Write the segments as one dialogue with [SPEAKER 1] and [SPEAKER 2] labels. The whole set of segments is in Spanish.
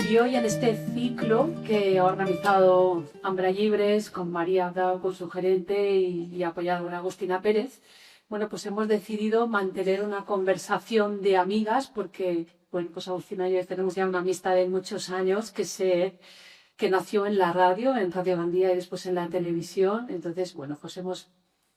[SPEAKER 1] Y hoy en este ciclo que ha organizado Ambra Llibres con María Abdao, con su gerente y apoyado por Agustina Pérez, bueno, pues hemos decidido mantener una conversación de amigas porque, bueno, pues Agustina y yo tenemos ya una amistad de muchos años que nació en la radio, en Radio Gandía y después en la televisión. Entonces, bueno, pues hemos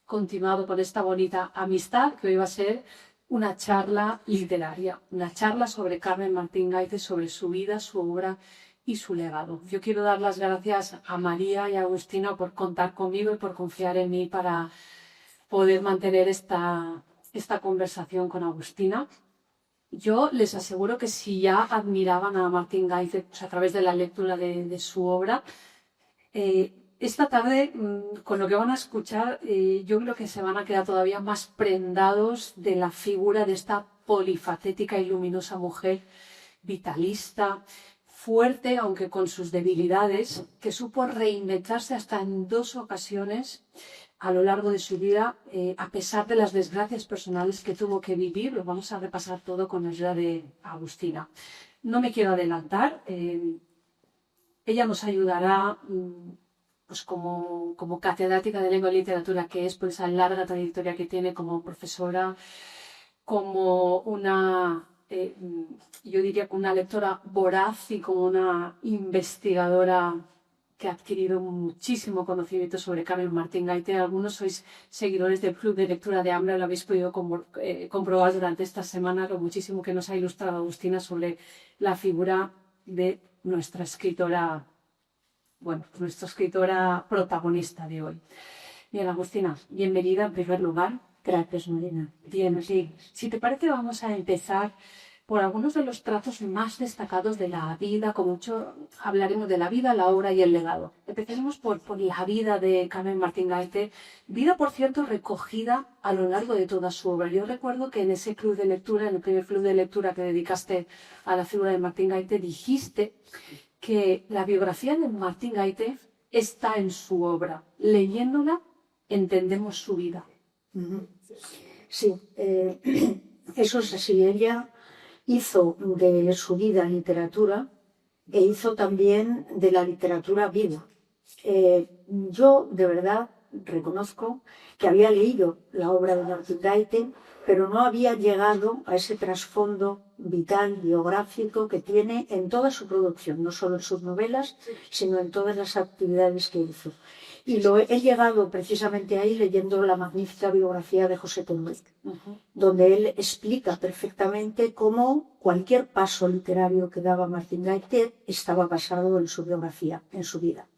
[SPEAKER 1] continuado con esta bonita amistad que hoy va a ser una charla literaria, una charla sobre Carmen Martín Gaite, sobre su vida, su obra y su legado. Yo quiero dar las gracias a María y a Agustina por contar conmigo y por confiar en mí para poder mantener esta conversación con Agustina. Yo les aseguro que si ya admiraban a Martín Gaite pues a través de la lectura de su obra, esta tarde, con lo que van a escuchar, yo creo que se van a quedar todavía más prendados de la figura de esta polifacética y luminosa mujer vitalista, fuerte, aunque con sus debilidades, que supo reinventarse hasta en 2 ocasiones a lo largo de su vida, a pesar de las desgracias personales que tuvo que vivir. Lo vamos a repasar todo con la ayuda de Agustina. No me quiero adelantar. Ella nos ayudará pues como catedrática de lengua y literatura que es, por esa larga trayectoria que tiene como profesora, como una, yo diría que una lectora voraz y como una investigadora que ha adquirido muchísimo conocimiento sobre Carmen Martín Gaite. Algunos sois seguidores del Club de Lectura de Ambra, lo habéis podido comprobar durante esta semana, lo muchísimo que nos ha ilustrado Agustina sobre la figura de nuestra escritora, bueno, nuestra escritora protagonista de hoy. Bien, Agustina, bienvenida en primer lugar.
[SPEAKER 2] Gracias, Marina.
[SPEAKER 1] Bien, sí. Si te parece, vamos a empezar por algunos de los trazos más destacados de la vida. Con mucho hablaremos de la vida, la obra y el legado. Empezaremos por la vida de Carmen Martín Gaite, vida, por cierto, recogida a lo largo de toda su obra. Yo recuerdo que en ese club de lectura, en el primer club de lectura que dedicaste a la figura de Martín Gaite, dijiste que la biografía de Martín Gaite está en su obra. Leyéndola, entendemos su vida.
[SPEAKER 2] Sí, eso es así. Ella hizo de su vida literatura e hizo también de la literatura vida. Yo, de verdad, reconozco que había leído la obra de Martín Gaite, pero no había llegado a ese trasfondo vital, biográfico que tiene en toda su producción, no solo en sus novelas, sino en todas las actividades que hizo. Y he llegado precisamente ahí leyendo la magnífica biografía de José Teruel, donde él explica perfectamente cómo cualquier paso literario que daba Martín Gaite estaba basado en su biografía, en su vida.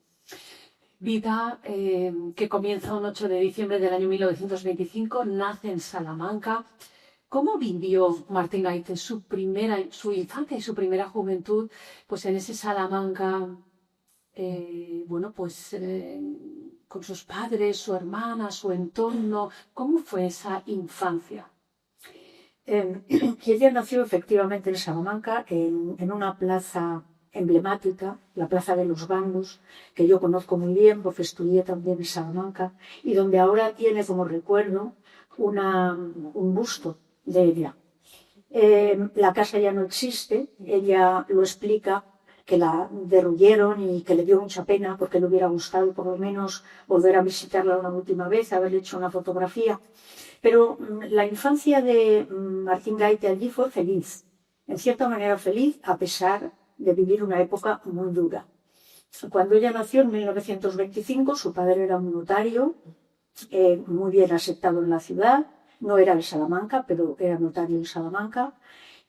[SPEAKER 1] Vida que comienza un 8 de diciembre del año 1925, nace en Salamanca. ¿Cómo vivió Martín Gaite su infancia y su primera juventud, pues en ese Salamanca, con sus padres, su hermana, su entorno? ¿Cómo fue esa infancia?
[SPEAKER 2] Ella nació efectivamente en Salamanca, en una plaza emblemática, la Plaza de los Bancos, que yo conozco muy bien porque estudié también en Salamanca, y donde ahora tiene como recuerdo un busto de ella. La casa ya no existe. Ella lo explica, que la derruyeron y que le dio mucha pena porque le hubiera gustado por lo menos volver a visitarla una última vez, haberle hecho una fotografía. Pero la infancia de Martín Gaite allí fue feliz, en cierta manera feliz, a pesar de vivir una época muy dura. Cuando ella nació en 1925, su padre era un notario, muy bien aceptado en la ciudad. No era de Salamanca, pero era notario en Salamanca.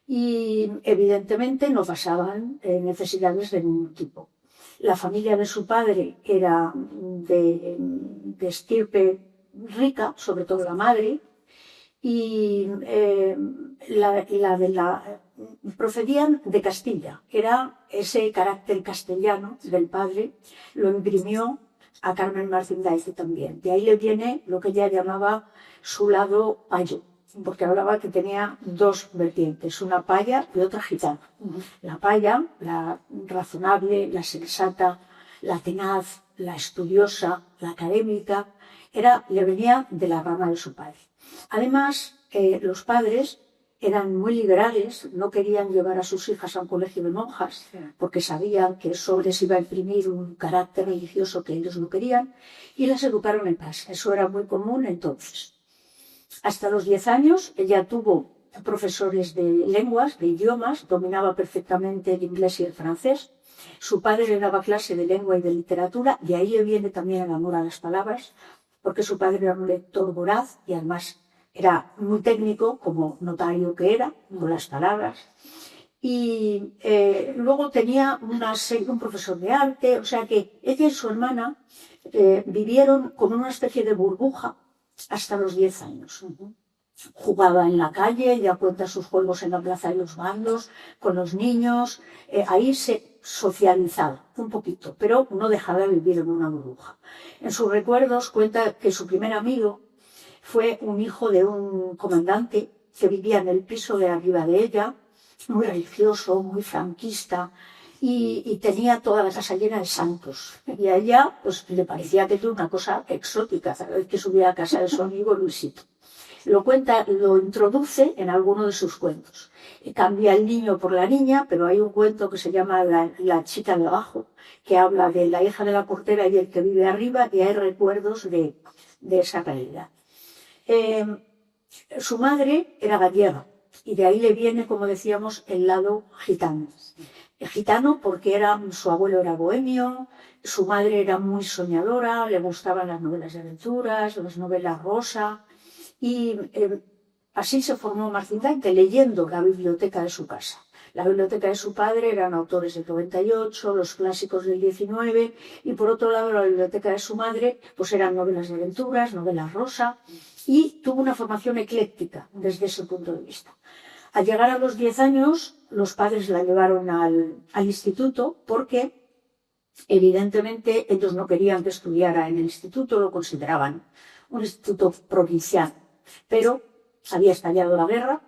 [SPEAKER 2] Y evidentemente no pasaban necesidades de ningún tipo. La familia de su padre era de estirpe rica, sobre todo la madre, y procedían de Castilla. Era ese carácter castellano del padre, lo imprimió a Carmen Martín Gaite también. De ahí le viene lo que ella llamaba su lado payo, porque hablaba que tenía 2 vertientes, una paya y otra gitana. La paya, la razonable, la sensata, la tenaz, la estudiosa, la académica, le venía de la rama de su padre. Además, los padres eran muy liberales, no querían llevar a sus hijas a un colegio de monjas porque sabían que eso les iba a imprimir un carácter religioso que ellos no querían, y las educaron en casa. Eso era muy común entonces. Hasta los 10 años ella tuvo profesores de lenguas, de idiomas, dominaba perfectamente el inglés y el francés. Su padre le daba clase de lengua y de literatura, y ahí le viene también el amor a las palabras, porque su padre era un lector voraz y además era muy técnico, como notario que era, con las palabras. Y luego tenía un profesor de arte, o sea que ella y su hermana vivieron como una especie de burbuja hasta los 10 años. Jugaba en la calle, ella cuenta sus juegos en la Plaza de los Bandos, con los niños, ahí se socializaba un poquito, pero no dejaba de vivir en una burbuja. En sus recuerdos cuenta que su primer amigo fue un hijo de un comandante que vivía en el piso de arriba de ella, muy religioso, muy franquista, y tenía toda la casa llena de santos. Y a ella pues, le parecía que era una cosa exótica cada vez que subía a casa de su amigo Luisito. Lo introduce en alguno de sus cuentos. Cambia el niño por la niña, pero hay un cuento que se llama La chica de abajo, que habla de la hija de la portera y el que vive arriba, y hay recuerdos de esa realidad. Su madre era gallega, y de ahí le viene, como decíamos, el lado gitano. Gitano porque su abuelo era bohemio, su madre era muy soñadora, le gustaban las novelas de aventuras, las novelas rosa, y así se formó Marcinta leyendo la biblioteca de su casa. La biblioteca de su padre eran autores del 98, los clásicos del 19, y por otro lado la biblioteca de su madre pues eran novelas de aventuras, novelas rosa, y tuvo una formación ecléctica desde ese punto de vista. Al llegar a los 10 años, los padres la llevaron al instituto porque evidentemente ellos no querían que estudiara en el instituto, lo consideraban un instituto provincial, pero había estallado la guerra,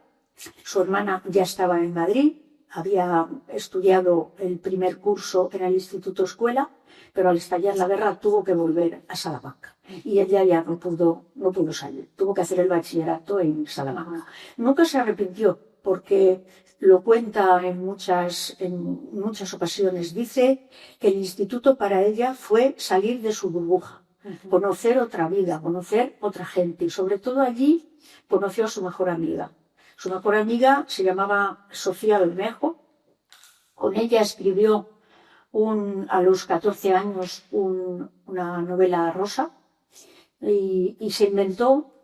[SPEAKER 2] su hermana ya estaba en Madrid, había estudiado el primer curso en el instituto escuela, pero al estallar la guerra tuvo que volver a Salamanca y ella ya no pudo salir, tuvo que hacer el bachillerato en Salamanca. Nunca se arrepintió porque lo cuenta en muchas ocasiones, dice que el instituto para ella fue salir de su burbuja, conocer otra vida, conocer otra gente, y sobre todo allí conoció a su mejor amiga. Su mejor amiga se llamaba Sofía Bermejo. Con ella escribió a los 14 años una novela rosa, y se inventó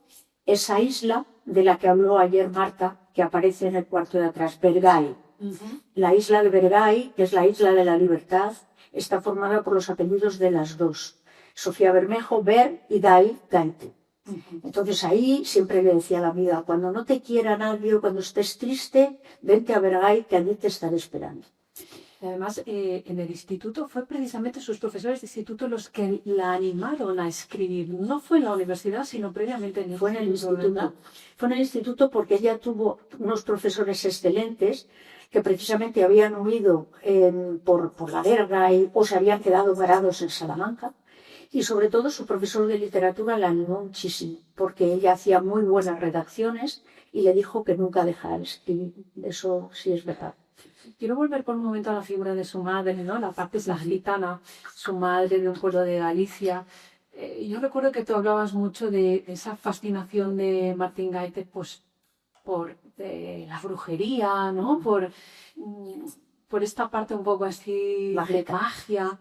[SPEAKER 2] esa isla de la que habló ayer Marta, que aparece en el cuarto de atrás, Bergay. La isla de Bergay, que es la isla de la libertad, está formada por los apellidos de las dos, Sofía Bermejo, Ber, y Day, Gaite. Entonces ahí siempre le decía a la amiga, cuando no te quiera nadie, cuando estés triste, vente a Bergay, que allí te estaré esperando.
[SPEAKER 1] Además, en el instituto fue precisamente sus profesores de instituto los que la animaron a escribir. No fue en la universidad, sino previamente en el instituto, ¿verdad?
[SPEAKER 2] Fue en el instituto porque ella tuvo unos profesores excelentes que precisamente habían huido por la guerra o se habían quedado varados en Salamanca. Y sobre todo su profesor de literatura la animó muchísimo, porque ella hacía muy buenas redacciones y le dijo que nunca dejara de escribir. Eso sí es verdad.
[SPEAKER 1] Quiero volver por un momento a la figura de su madre, ¿no? La parte es la gitana, su madre de un pueblo de Galicia. Yo recuerdo que tú hablabas mucho de esa fascinación de Martín Gaite, pues, por la brujería, ¿no? Por esta parte un poco así de magia.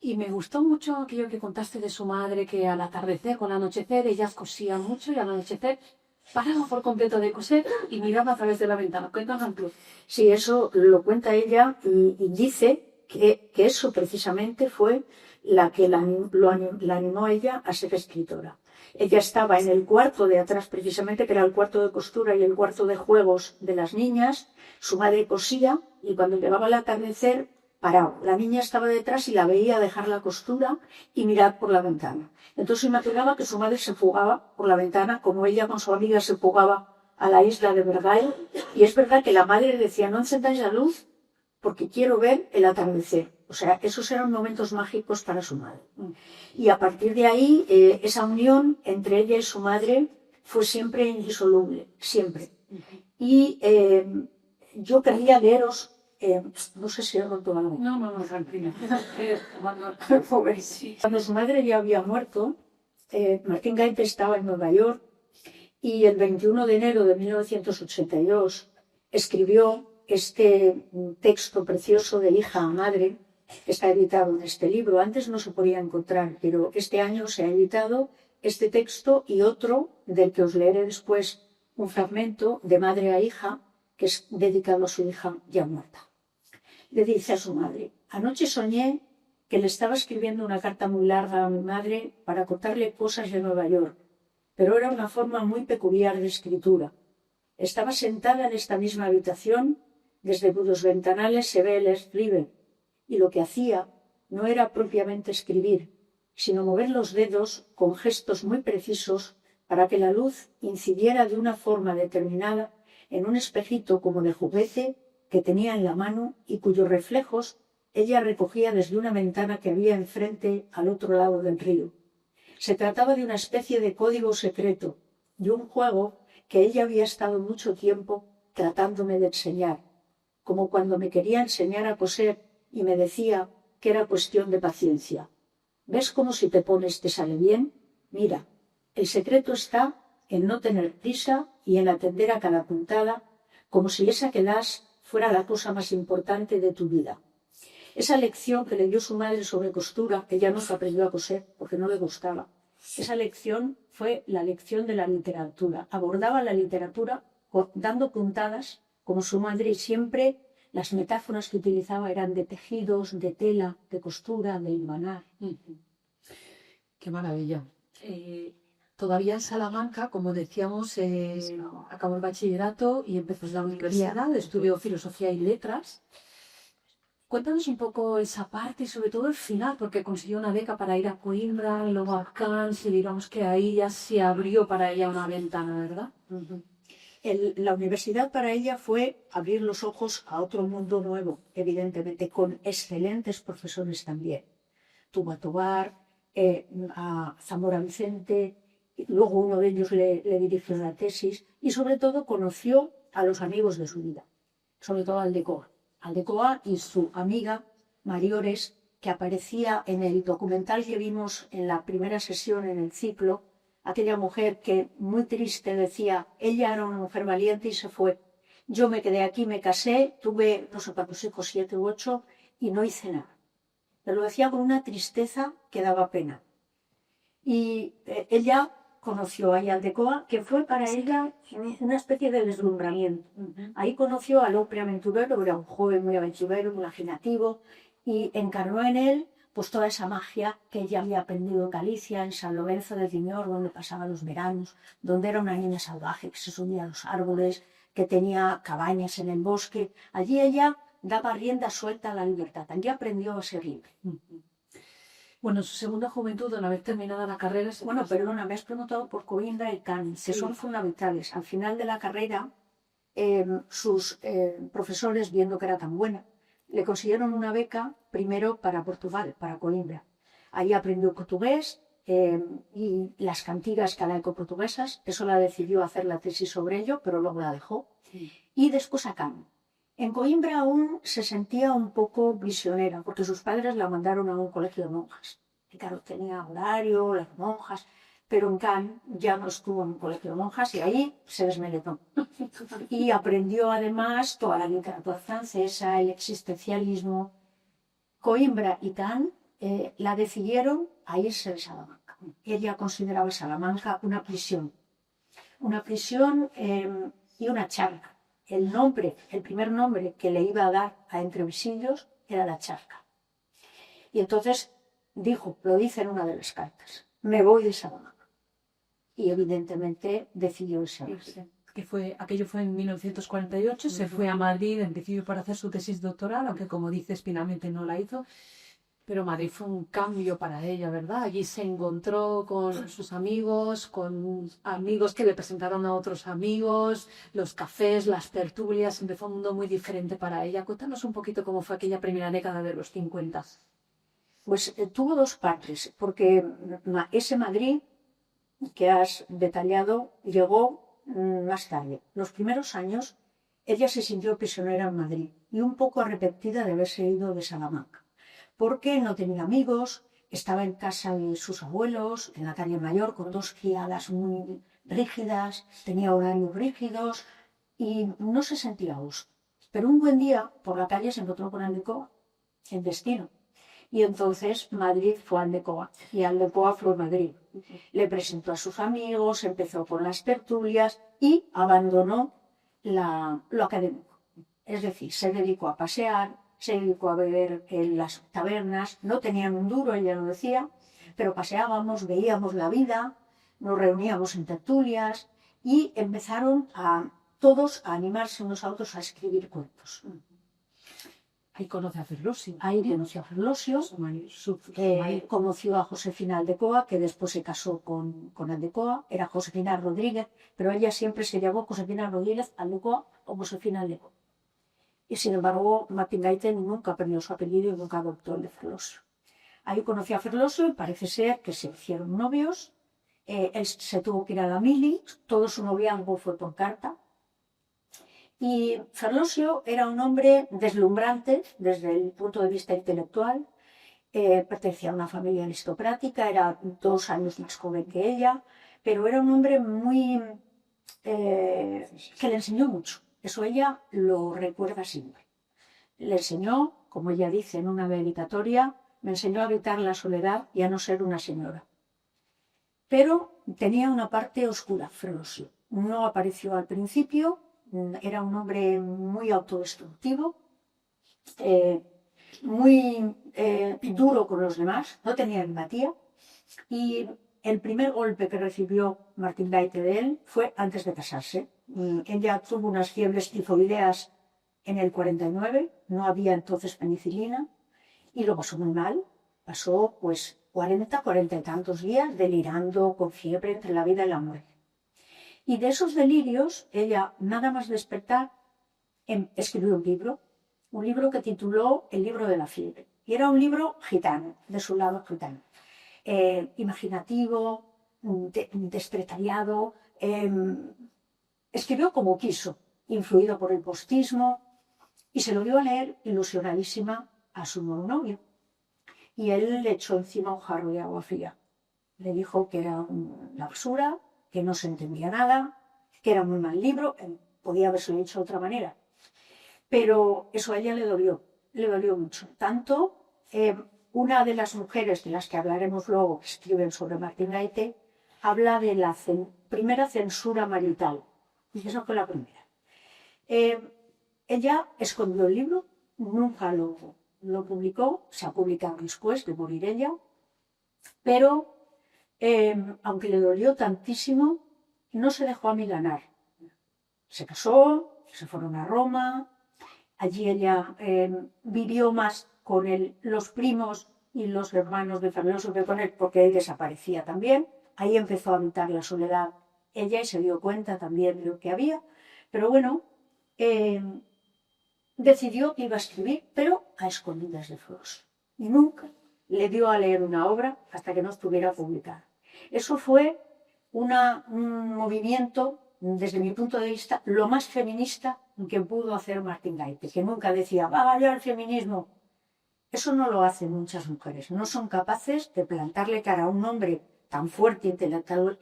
[SPEAKER 1] Y me gustó mucho aquello que contaste de su madre, que al atardecer, con el anochecer, ellas cosían mucho y al anochecer paraba por completo de coser y miraba a través de la ventana. Cuéntanos tú.
[SPEAKER 2] Sí, eso lo cuenta ella y dice que eso precisamente fue la que la animó a ella a ser escritora. Ella estaba en el cuarto de atrás, precisamente, que era el cuarto de costura y el cuarto de juegos de las niñas. Su madre cosía y cuando llegaba el atardecer, paraba. La niña estaba detrás y la veía dejar la costura y mirar por la ventana. Entonces imaginaba que su madre se fugaba por la ventana, como ella con su amiga se fugaba a la isla de Bergay. Y es verdad que la madre decía, no encendáis la luz porque quiero ver el atardecer. O sea, esos eran momentos mágicos para su madre. Y a partir de ahí, esa unión entre ella y su madre fue siempre indisoluble, siempre. Y yo querría leeros, no sé si he roto algo.
[SPEAKER 1] No, tranquila.
[SPEAKER 2] Pobre. Cuando su madre ya había muerto, Martín Gaite estaba en Nueva York y el 21 de enero de 1982 escribió este texto precioso de hija a madre, que está editado en este libro. Antes no se podía encontrar, pero este año se ha editado este texto y otro del que os leeré después un fragmento de madre a hija, que es dedicado a su hija ya muerta. Le dice a su madre: anoche soñé que le estaba escribiendo una carta muy larga a mi madre para contarle cosas de Nueva York, pero era una forma muy peculiar de escritura. Estaba sentada en esta misma habitación, desde cuyos ventanales se ve el East River, y lo que hacía no era propiamente escribir, sino mover los dedos con gestos muy precisos para que la luz incidiera de una forma determinada en un espejito como de juguete que tenía en la mano y cuyos reflejos ella recogía desde una ventana que había enfrente al otro lado del río. Se trataba de una especie de código secreto, de un juego que ella había estado mucho tiempo tratándome de enseñar, como cuando me quería enseñar a coser y me decía que era cuestión de paciencia. ¿Ves cómo si te pones te sale bien? Mira, el secreto está en no tener prisa y en atender a cada puntada, como si esa que das fuera la cosa más importante de tu vida. Esa lección que le dio su madre sobre costura, que ya no se aprendió a coser porque no le gustaba, esa lección fue la lección de la literatura. Abordaba la literatura dando puntadas como su madre, y siempre las metáforas que utilizaba eran de tejidos, de tela, de costura, de hilvanar.
[SPEAKER 1] Qué maravilla. Todavía en Salamanca, como decíamos, acabó el bachillerato y empezó en la universidad, estudió filosofía y letras. Cuéntanos un poco esa parte y sobre todo el final, porque consiguió una beca para ir a Coimbra, luego a Cannes, y digamos que ahí ya se abrió para ella una ventana, ¿verdad?
[SPEAKER 2] La universidad para ella fue abrir los ojos a otro mundo nuevo, evidentemente, con excelentes profesores también. Tuvo a Tobar, a Zamora Vicente, luego uno de ellos le dirigió la tesis y sobre todo conoció a los amigos de su vida, sobre todo Aldecoa y su amiga Mariores, que aparecía en el documental que vimos en la primera sesión en el ciclo, aquella mujer que muy triste decía: ella era una mujer valiente y se fue. Yo me quedé aquí, me casé, tuve, no sé cuántos hijos, 7 u 8, y no hice nada. Pero lo decía con una tristeza que daba pena. Y ella conoció a Aldecoa, que fue para ella una especie de deslumbramiento. Ahí conoció al hombre aventurero, era un joven muy aventurero, muy imaginativo, y encarnó en él pues toda esa magia que ella había aprendido en Galicia, en San Lorenzo de Ciñor, donde pasaba los veranos, donde era una niña salvaje que se subía a los árboles, que tenía cabañas en el bosque. Allí ella daba rienda suelta a la libertad, allí aprendió a ser libre.
[SPEAKER 1] Bueno, su segunda juventud, una vez terminada la carrera...
[SPEAKER 2] Bueno, perdona, me has preguntado por Coimbra y Cannes, que son fundamentales. Al final de la carrera, sus profesores, viendo que era tan buena, le consiguieron una beca primero para Portugal, para Coimbra. Ahí aprendió portugués y las cantigas galaico-portuguesas. Eso la decidió hacer la tesis sobre ello, pero luego la dejó. Y después a Cannes. En Coimbra aún se sentía un poco prisionera, porque sus padres la mandaron a un colegio de monjas. Y claro, tenía horario, las monjas, pero en Cannes ya no estuvo en un colegio de monjas y ahí se desmeletó. Y aprendió además toda la literatura francesa, el existencialismo. Coimbra y Cannes la decidieron a irse de Salamanca. Ella consideraba Salamanca una prisión y una charca. El primer nombre que le iba a dar a Entrevisillos era la charca. Y entonces dijo, lo dice en una de las cartas: me voy de Salamanca. Y evidentemente decidió irse.
[SPEAKER 1] Aquello fue en 1948, se fue a Madrid en principio para hacer su tesis doctoral, aunque como dices, finalmente no la hizo. Pero Madrid fue un cambio para ella, ¿verdad? Allí se encontró con sus amigos, con amigos que le presentaron a otros amigos, los cafés, las tertulias, empezó un mundo muy diferente para ella. Cuéntanos un poquito cómo fue aquella primera década de los 50.
[SPEAKER 2] Pues tuvo dos partes, porque ese Madrid que has detallado llegó más tarde. Los primeros años ella se sintió prisionera en Madrid y un poco arrepentida de haberse ido de Salamanca, porque no tenía amigos, estaba en casa de sus abuelos, en la calle Mayor, con dos criadas muy rígidas, tenía horarios rígidos y no se sentía a gusto. Pero un buen día, por la calle, se encontró con Aldecoa, en Destino. Y entonces Madrid fue a Aldecoa y Aldecoa fue a Madrid. Le presentó a sus amigos, empezó con las tertulias y abandonó lo académico. Es decir, se dedicó a pasear, se dedicó a beber en las tabernas, no tenían un duro, ella lo decía, pero paseábamos, veíamos la vida, nos reuníamos en tertulias y empezaron todos a animarse unos a otros a escribir cuentos.
[SPEAKER 1] Ahí conoce a Ferlosio.
[SPEAKER 2] Ahí conoció a Ferlosio, conoció a Josefina Aldecoa, que después se casó con Aldecoa, era Josefina Rodríguez, pero ella siempre se llamó Josefina Rodríguez Aldecoa o Josefina Aldecoa. Y sin embargo, Martín Gaiten nunca perdió su apellido y nunca adoptó el de Ferlosio. Ahí conoció a Ferlosio y parece ser que se hicieron novios. Él se tuvo que ir a la mili, todo su noviazgo fue por carta. Y Ferlosio era un hombre deslumbrante desde el punto de vista intelectual, pertenecía a una familia aristocrática, era 2 años más joven que ella, pero era un hombre que le enseñó mucho. Eso ella lo recuerda siempre. Le enseñó, como ella dice en una dedicatoria, me enseñó a evitar la soledad y a no ser una señora. Pero tenía una parte oscura, Ferlosio. No apareció al principio. Era un hombre muy autodestructivo, muy duro con los demás, no tenía empatía. Y el primer golpe que recibió Martín Gaite de él fue antes de casarse. Ella tuvo unas fiebres tifoideas en el 49, no había entonces penicilina, y lo pasó muy mal. Pasó pues 40 y tantos días delirando con fiebre entre la vida y la muerte. Y de esos delirios, ella, nada más despertar, escribió un libro que tituló El libro de la fiebre. Y era un libro gitano, de su lado gitano. Imaginativo, despretariado, escribió como quiso, influido por el postismo, y se lo dio a leer ilusionadísima a su nuevo novio. Y él le echó encima un jarro de agua fría. Le dijo que era una basura, que no se entendía nada, que era un muy mal libro, podía haberse dicho de otra manera. Pero eso a ella le dolió mucho. Tanto, una de las mujeres de las que hablaremos luego, que escriben sobre Martín Gaite, habla de la primera censura marital. Y esa fue la primera. Ella escondió el libro, nunca lo publicó, se ha publicado después de morir ella, pero aunque le dolió tantísimo, no se dejó amilanar. Se casó, se fueron a Roma, allí ella vivió más con los primos y los hermanos de Ferlosio que con él, porque él desaparecía también. Ahí empezó a habitar la soledad ella y se dio cuenta también de lo que había. Pero bueno, decidió que iba a escribir, pero a escondidas de Ferlosio. Y nunca le dio a leer una obra hasta que no estuviera publicada. Eso fue un movimiento, desde mi punto de vista, lo más feminista que pudo hacer Martín Gaite, que nunca decía, vaya al feminismo. Eso no lo hacen muchas mujeres, no son capaces de plantarle cara a un hombre tan fuerte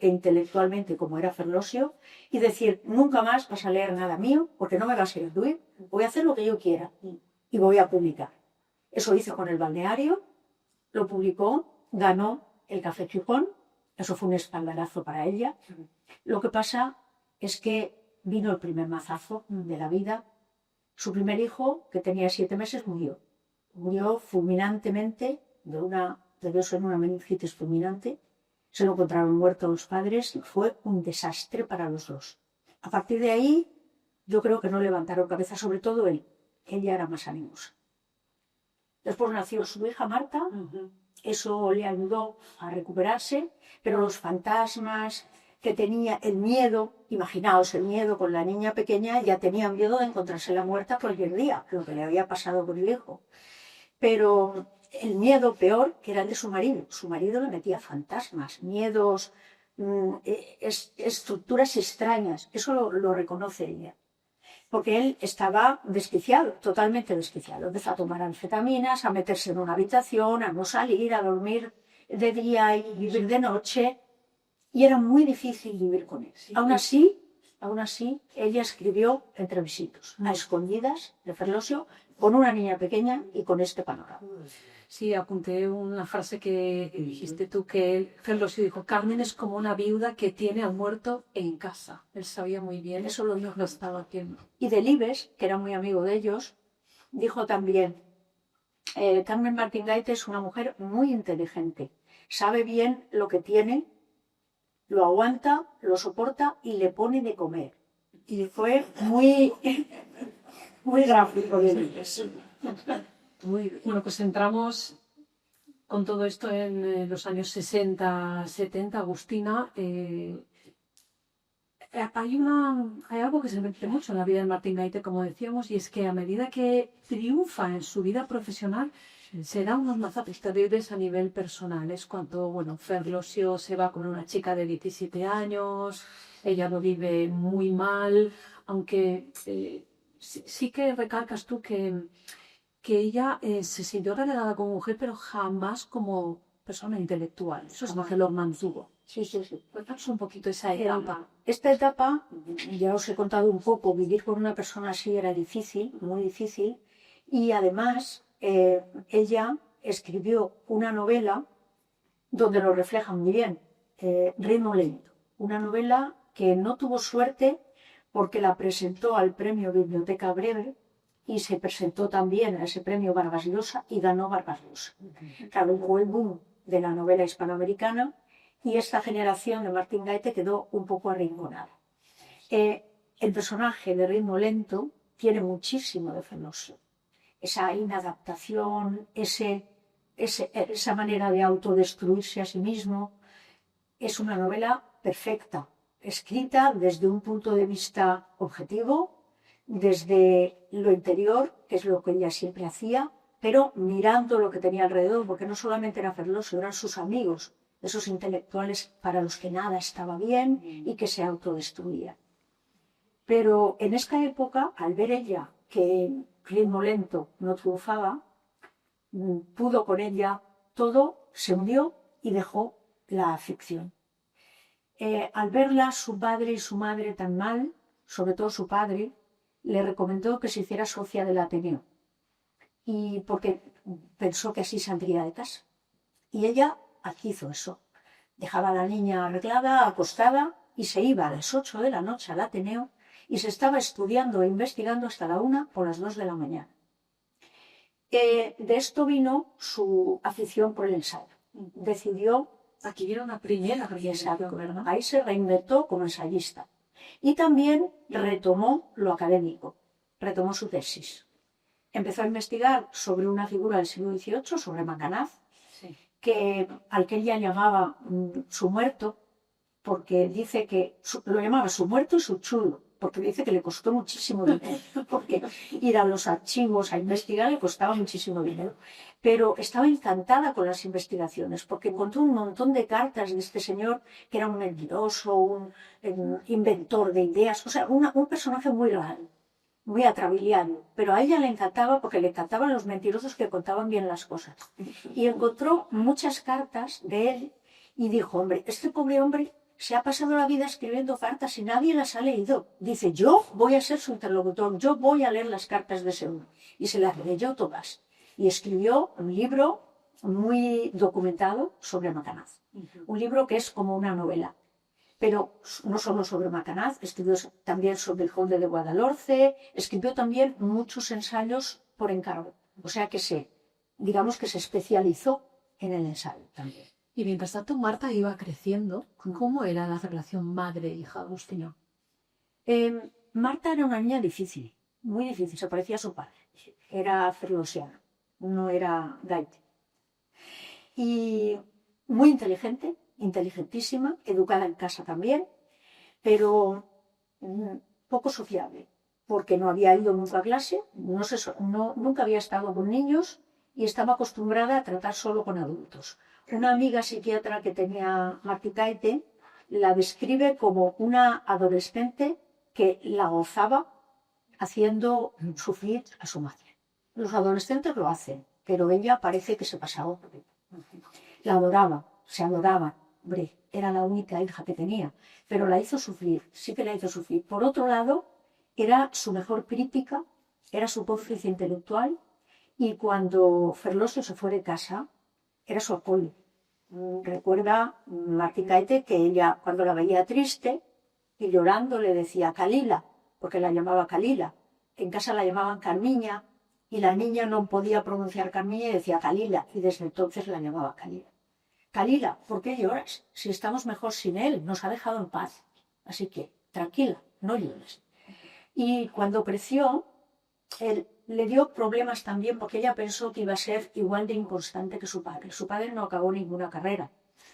[SPEAKER 2] intelectualmente como era Ferlosio y decir, nunca más vas a leer nada mío porque no me vas a seducir, voy a hacer lo que yo quiera y voy a publicar. Eso hizo con el balneario, lo publicó, ganó el Café Gijón, eso fue un escandalazo para ella. Lo que pasa es que vino el primer mazazo de la vida. Su primer hijo, que tenía 7 meses, murió. Murió fulminantemente, debió ser una meningitis fulminante. Se lo encontraron muerto los padres y fue un desastre para los dos. A partir de ahí, yo creo que no levantaron cabeza, sobre todo él. Ella era más animosa. Después nació su hija Marta. Eso le ayudó a recuperarse, pero los fantasmas que tenía, el miedo, imaginaos el miedo con la niña pequeña, ya tenía miedo de encontrarse la muerta cualquier día, lo que le había pasado con el hijo. Pero el miedo peor era el de su marido. Su marido le metía fantasmas, miedos estructuras extrañas. Eso lo reconoce ella. Porque él estaba desquiciado, totalmente desquiciado. Empezó a tomar anfetaminas, a meterse en una habitación, a no salir, a dormir de día y vivir de noche. Y era muy difícil vivir con él. Sí. Aún así, ella escribió Entrevisitos, a escondidas de Ferlosio, con una niña pequeña y con este panorama.
[SPEAKER 1] Sí, apunté una frase que dijiste tú, que Ferlosio dijo: Carmen es como una viuda que tiene al muerto en casa. Él sabía muy bien, eso lo estaba haciendo.
[SPEAKER 2] Y Delibes, que era muy amigo de ellos, dijo también: Carmen Martín Gaite es una mujer muy inteligente, sabe bien lo que tiene, lo aguanta, lo soporta y le pone de comer. Y fue muy, muy gráfico de Delibes.
[SPEAKER 1] Bueno, pues entramos con todo esto en los años 60, 70, Agustina. Hay algo que se repite mucho en la vida de Martín Gaite, como decíamos, y es que a medida que triunfa en su vida profesional, se da unos mazapes terribles a nivel personal. Es cuando, bueno, Ferlosio se va con una chica de 17 años, ella lo vive muy mal, aunque sí que recalcas tú que ella se sintió relegada como mujer, pero jamás como persona intelectual. Eso es lo que lo mantuvo.
[SPEAKER 2] Sí.
[SPEAKER 1] Cuéntanos un poquito esa etapa.
[SPEAKER 2] Esta etapa, ya os he contado un poco, vivir con una persona así era difícil, muy difícil, y además ella escribió una novela donde lo refleja muy bien, Ritmo Lento, una novela que no tuvo suerte porque la presentó al premio Biblioteca Breve y se presentó también a ese premio Vargas Llosa y ganó Vargas Llosa. Claro, fue el boom de la novela hispanoamericana y esta generación de Martín Gaite quedó un poco arrinconada. El personaje de Ritmo Lento tiene muchísimo de Ferlosio. Esa inadaptación, esa manera de autodestruirse a sí mismo. Es una novela perfecta, escrita desde un punto de vista objetivo, desde lo interior, que es lo que ella siempre hacía, pero mirando lo que tenía alrededor, porque no solamente era Ferlosio, eran sus amigos, esos intelectuales para los que nada estaba bien y que se autodestruían. Pero en esta época, al ver ella que Ritmo Lento no triunfaba, pudo con ella todo, se hundió y dejó la ficción. Al verla, su padre y su madre tan mal, sobre todo su padre, le recomendó que se hiciera socia del Ateneo, y porque pensó que así saldría de casa. Y ella hizo eso. Dejaba a la niña arreglada, acostada, y se iba a las 8 de la noche al Ateneo y se estaba estudiando e investigando hasta la 1 o las 2 de la mañana. De esto vino su afición por el ensayo. Decidió...
[SPEAKER 1] Aquí viene una primera realización, ¿verdad?
[SPEAKER 2] Ahí se reinventó como ensayista. Y también retomó lo académico, retomó su tesis. Empezó a investigar sobre una figura del siglo XVIII, sobre Macanaz, al que ella llamaba su muerto, porque dice que lo llamaba su muerto y su chulo, porque dice que le costó muchísimo dinero, porque ir a los archivos a investigar le costaba muchísimo dinero. Pero estaba encantada con las investigaciones, porque encontró un montón de cartas de este señor que era un mentiroso, un inventor de ideas, o sea, un personaje muy raro, muy atrabiliano, pero a ella le encantaba porque le encantaban los mentirosos que contaban bien las cosas. Y encontró muchas cartas de él y dijo: hombre, este pobre hombre se ha pasado la vida escribiendo cartas y nadie las ha leído. Dice: yo voy a ser su interlocutor, yo voy a leer las cartas de ese hombre. Y se las leyó todas. Y escribió un libro muy documentado sobre Macanaz. Un libro que es como una novela. Pero no solo sobre Macanaz, escribió también sobre el conde de Guadalhorce, escribió también muchos ensayos por encargo. O sea que digamos que se especializó en el ensayo también.
[SPEAKER 1] Y mientras tanto Marta iba creciendo. ¿Cómo era la relación madre-hija, Agustina?
[SPEAKER 2] Marta era una niña difícil, muy difícil, se parecía a su padre. Era ferlosiana, no era Gaite. Y muy inteligente, inteligentísima, educada en casa también, pero poco sociable, porque no había ido nunca a clase, nunca había estado con niños y estaba acostumbrada a tratar solo con adultos. Una amiga psiquiatra que tenía Martín Gaite la describe como una adolescente que la gozaba haciendo sufrir a su madre. Los adolescentes lo hacen, pero ella parece que se pasaba. La adoraba, se adoraba. Hombre, era la única hija que tenía, pero la hizo sufrir, sí que la hizo sufrir. Por otro lado, era su mejor crítica, era su cómplice intelectual, y cuando Ferlosio se fue de casa, era su apoyo. Recuerda Martín Gaite que ella, cuando la veía triste y llorando, le decía Calila, porque la llamaba Calila. En casa la llamaban Carmiña, y la niña no podía pronunciar Carmiña y decía Calila, y desde entonces la llamaba Calila. Calila, ¿por qué lloras? Si estamos mejor sin él, nos ha dejado en paz. Así que, tranquila, no llores. Y cuando creció, él le dio problemas también porque ella pensó que iba a ser igual de inconstante que su padre. Su padre no acabó ninguna carrera,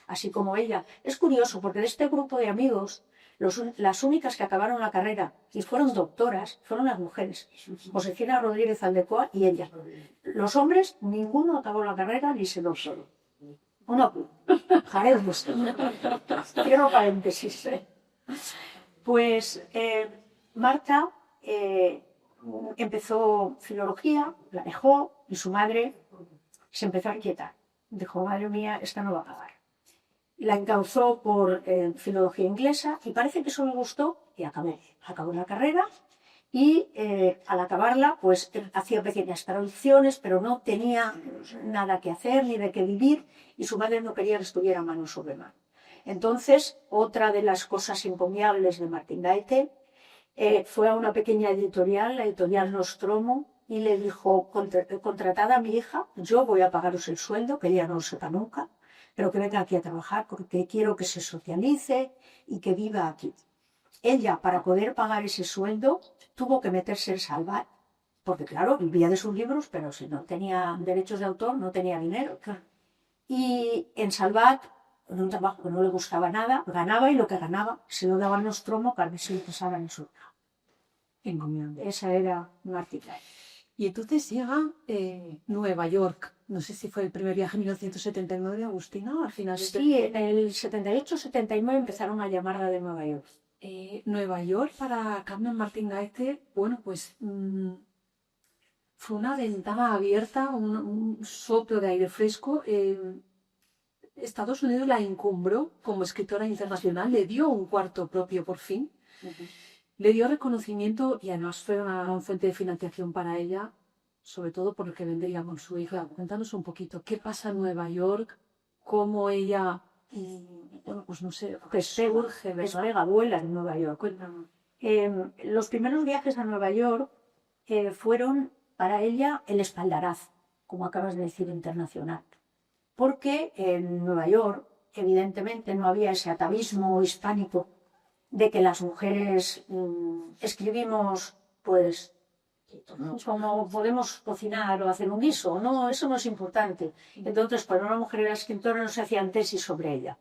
[SPEAKER 2] así como ella. Es curioso porque de este grupo de amigos, las únicas que acabaron la carrera y fueron doctoras fueron las mujeres, Josefina Rodríguez Aldecoa y ella. Los hombres, ninguno acabó la carrera ni se doctoró. Una Jared Bustamante. Cierro paréntesis. Pues Marta empezó filología, la dejó y su madre se empezó a inquietar. Dijo, madre mía, esta no va a acabar. La encauzó por filología inglesa y parece que eso le gustó y acabó la carrera. Y al acabarla, pues hacía pequeñas traducciones, pero no tenía nada que hacer ni de qué vivir, y su madre no quería que estuviera mano sobre mano. Entonces, otra de las cosas encomiables de Martín Gaite fue a una pequeña editorial, la editorial Nostromo, y le dijo, contratad a mi hija, yo voy a pagaros el sueldo, que ella no lo sepa nunca, pero que venga aquí a trabajar porque quiero que se socialice y que viva aquí. Ella, para poder pagar ese sueldo, tuvo que meterse en Salvat, porque claro, vivía de sus libros, pero si no tenía derechos de autor, no tenía dinero. Y en Salvat, en un trabajo que no le gustaba nada, ganaba, y lo que ganaba se lo daba al Nostromo, que a ver si lo pasaban en su encomiable. Esa era Martín Gaite.
[SPEAKER 1] Y entonces llega Nueva York. No sé si fue el primer viaje en 1979 de Agustina, al final.
[SPEAKER 2] Sí, en el 78-79 empezaron a llamarla de Nueva York.
[SPEAKER 1] Nueva York para Carmen Martín Gaite, bueno, pues fue una ventana abierta, un soplo de aire fresco. Estados Unidos la encumbró como escritora internacional, le dio un cuarto propio por fin, le dio reconocimiento y además fue una gran fuente de financiación para ella, sobre todo por lo que vendría con su hija. Cuéntanos un poquito, ¿qué pasa en Nueva York? ¿Cómo ella, bueno, pues no sé, surge,
[SPEAKER 2] despega, vuela en Nueva York?
[SPEAKER 1] Cuéntanos.
[SPEAKER 2] Los primeros viajes a Nueva York fueron para ella el espaldarazo, como acabas de decir, internacional. Porque en Nueva York, evidentemente, no había ese atavismo hispánico de que las mujeres escribimos, pues, como podemos cocinar o hacer un guiso. No, eso no es importante. Entonces, cuando una mujer era escritora, no se hacían tesis sobre ella.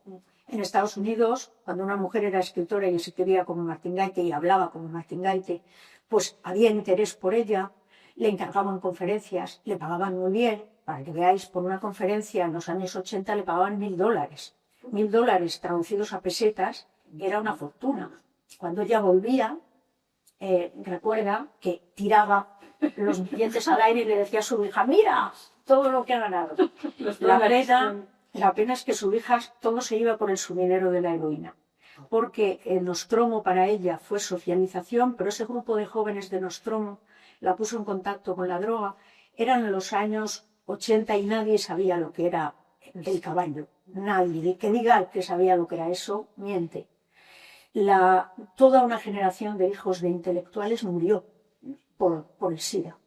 [SPEAKER 2] En Estados Unidos, cuando una mujer era escritora y escribía como Martín Gaite y hablaba como Martín Gaite, pues había interés por ella, le encargaban conferencias, le pagaban muy bien. Para que veáis, por una conferencia en los años 80 le pagaban $1000. $1000 traducidos a pesetas era una fortuna. Cuando ella volvía, recuerda que tiraba los billetes al aire y le decía a su hija, mira todo lo que ha ganado. La pena es que su hija todo se iba por el suminero de la heroína, porque el Nostromo para ella fue socialización, pero ese grupo de jóvenes de Nostromo la puso en contacto con la droga. Eran los años 80 y nadie sabía lo que era el caballo. Nadie. Que diga que sabía lo que era eso, miente. Toda una generación de hijos de intelectuales murió por el SIDA.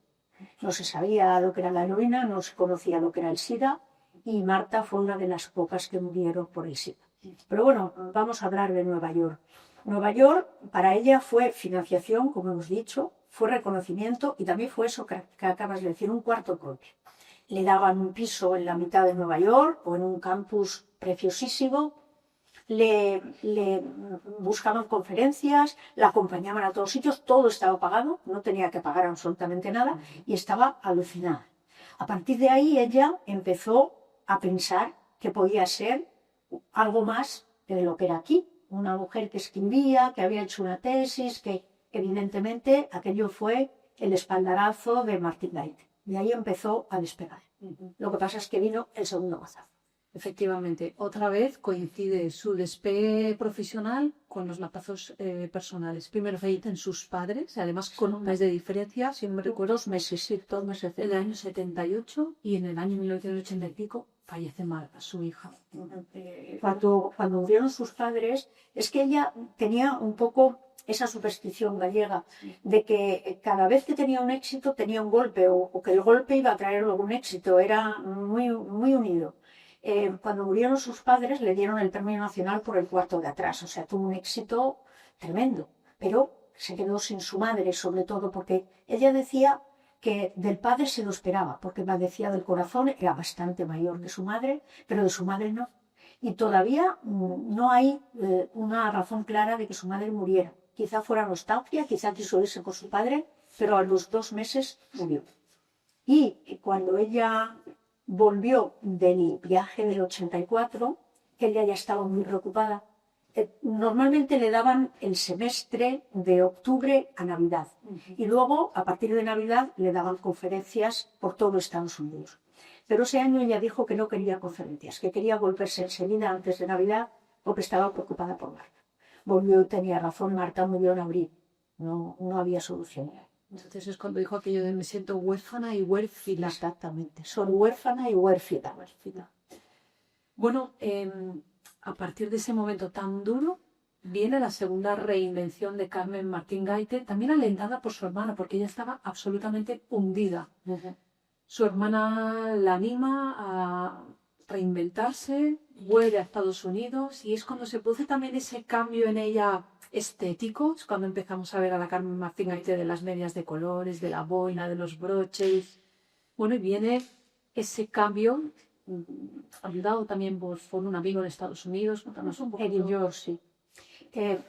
[SPEAKER 2] No se sabía lo que era la heroína, no se conocía lo que era el SIDA, y Marta fue una de las pocas que murieron por el SIDA. Pero bueno, vamos a hablar de Nueva York. Nueva York para ella fue financiación, como hemos dicho, fue reconocimiento y también fue eso que acabas de decir, un cuarto propio. Le daban un piso en la mitad de Nueva York o en un campus preciosísimo, le buscaban conferencias, la acompañaban a todos sitios, todo estaba pagado, no tenía que pagar absolutamente nada y estaba alucinada. A partir de ahí ella empezó a pensar que podía ser algo más de lo que era aquí, una mujer que escribía, que había hecho una tesis, que evidentemente aquello fue el espaldarazo de Martín Gaite. Y ahí empezó a despegar. Lo que pasa es que vino el segundo mazazo.
[SPEAKER 1] Efectivamente, otra vez coincide su despegue profesional con los lapazos personales. Primero fallecen sus padres, además con un mes de diferencia, si no me recuerdo,
[SPEAKER 2] 2 meses, sí, 2 meses.
[SPEAKER 1] en el año 78 y en el año 1985 fallece su hija.
[SPEAKER 2] Cuando murieron sus padres, es que ella tenía un poco esa superstición gallega de que cada vez que tenía un éxito tenía un golpe o que el golpe iba a traer luego un éxito, era muy, muy unido. Cuando murieron sus padres le dieron el premio nacional por el cuarto de atrás, o sea, tuvo un éxito tremendo, pero se quedó sin su madre, sobre todo porque ella decía que del padre se lo esperaba, porque padecía del corazón, era bastante mayor que su madre, pero de su madre no. Y todavía no hay una razón clara de que su madre muriera. Quizá fuera nostalgia, quizá quiso irse con su padre, pero a los 2 meses murió. Y cuando ella volvió del viaje del 84, ella ya estaba muy preocupada. Normalmente le daban el semestre de octubre a Navidad y luego a partir de Navidad le daban conferencias por todo Estados Unidos. Pero ese año ella dijo que no quería conferencias, que quería volverse enseguida antes de Navidad porque estaba preocupada por Marta. Volvió y tenía razón, Marta murió en abril, no había solución.
[SPEAKER 1] Entonces es cuando dijo aquello de me siento huérfana y huérfina.
[SPEAKER 2] Exactamente, soy huérfana y huérfina.
[SPEAKER 1] Bueno, a partir de ese momento tan duro, viene la segunda reinvención de Carmen Martín Gaite, también alentada por su hermana, porque ella estaba absolutamente hundida. Su hermana la anima a reinventarse, vuelve a Estados Unidos y es cuando se produce también ese cambio en ella estético, es cuando empezamos a ver a la Carmen Martín Gaite de las medias de colores, de la boina, de los broches. Bueno, y viene ese cambio, ayudado también por un amigo en Estados Unidos. Cuéntanos un poquito.
[SPEAKER 2] Yo sí.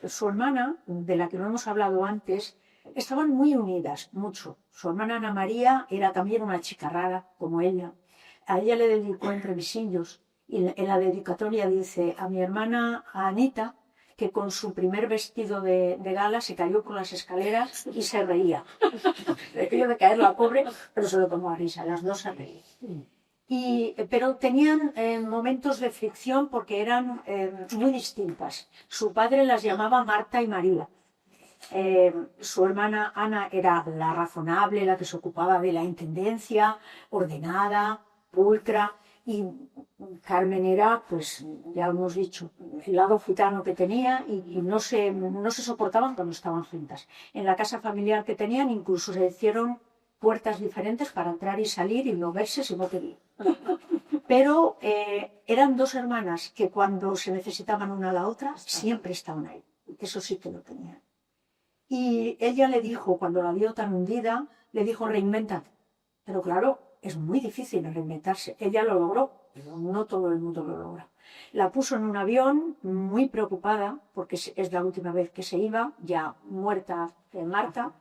[SPEAKER 2] Su hermana, de la que no hemos hablado antes, estaban muy unidas, mucho. Su hermana Ana María era también una chica rara, como ella. A ella le dedicó entrevisillos y en la dedicatoria dice a mi hermana a Anita que con su primer vestido de gala se cayó por las escaleras y se reía. Aquello de caer la pobre, pero se lo tomó a risa, las dos se reían. Pero tenían momentos de fricción porque eran muy distintas. Su padre las llamaba Marta y María. Su hermana Ana era la razonable, la que se ocupaba de la intendencia, ordenada, pulcra, y Carmen era, pues ya hemos dicho, el lado gitano que tenía y no se soportaban cuando estaban juntas. En la casa familiar que tenían incluso se hicieron puertas diferentes para entrar y salir y no verse si no querían. Pero eran dos hermanas que cuando se necesitaban una a la otra siempre estaban ahí. Eso sí que lo tenían. Y ella le dijo, cuando la vio tan hundida, le dijo, reinvéntate. Pero claro, es muy difícil reinventarse. Ella lo logró, pero no todo el mundo lo logra. La puso en un avión muy preocupada, porque es la última vez que se iba, ya muerta Marta.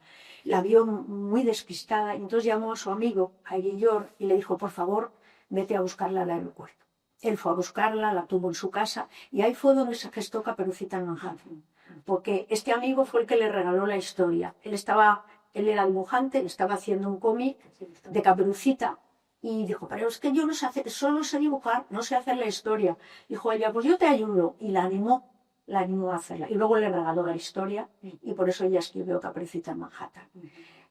[SPEAKER 2] La vio muy despistada, y entonces llamó a su amigo, a Guillor, y le dijo, por favor, vete a buscarla al aeropuerto. Él fue a buscarla, la tuvo en su casa, y ahí fue donde se gestó Caperucita en Manhattan. Porque este amigo fue el que le regaló la historia. Él era dibujante, estaba haciendo un cómic de Caperucita, y dijo, pero es que yo solo sé dibujar, no sé hacer la historia. Dijo ella, pues yo te ayudo, y la animó a hacerla. Y luego le regaló la historia, y por eso ella escribió Caperucita en Manhattan.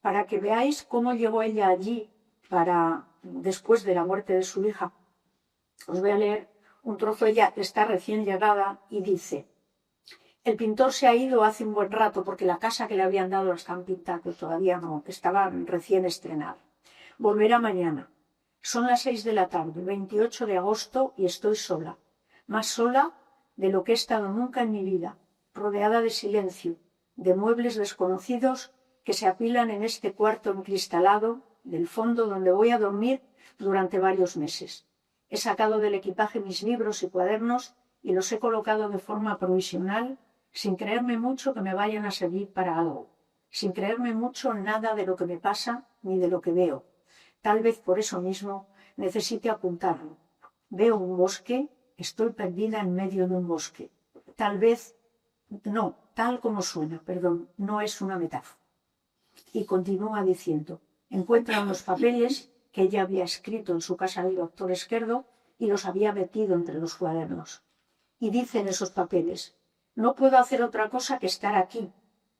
[SPEAKER 2] Para que veáis cómo llegó ella allí después de la muerte de su hija. Os voy a leer un trozo. Ella está recién llegada y dice, el pintor se ha ido hace un buen rato porque la casa que le habían dado la están pintando, todavía no, estaba recién estrenada. Volverá mañana. Son las 6 de la tarde, 28 de agosto, y estoy sola. Más sola de lo que he estado nunca en mi vida, rodeada de silencio, de muebles desconocidos que se apilan en este cuarto encristalado del fondo donde voy a dormir durante varios meses. He sacado del equipaje mis libros y cuadernos y los he colocado de forma provisional, sin creerme mucho que me vayan a servir para algo, sin creerme mucho nada de lo que me pasa ni de lo que veo. Tal vez por eso mismo necesite apuntarlo. Veo un bosque, estoy perdida en medio de un bosque. Tal vez no, tal como suena, perdón, no es una metáfora. Y continúa diciendo, encuentra unos papeles que ella había escrito en su casa del doctor Esquerdo y los había metido entre los cuadernos. Y dice en esos papeles, no puedo hacer otra cosa que estar aquí,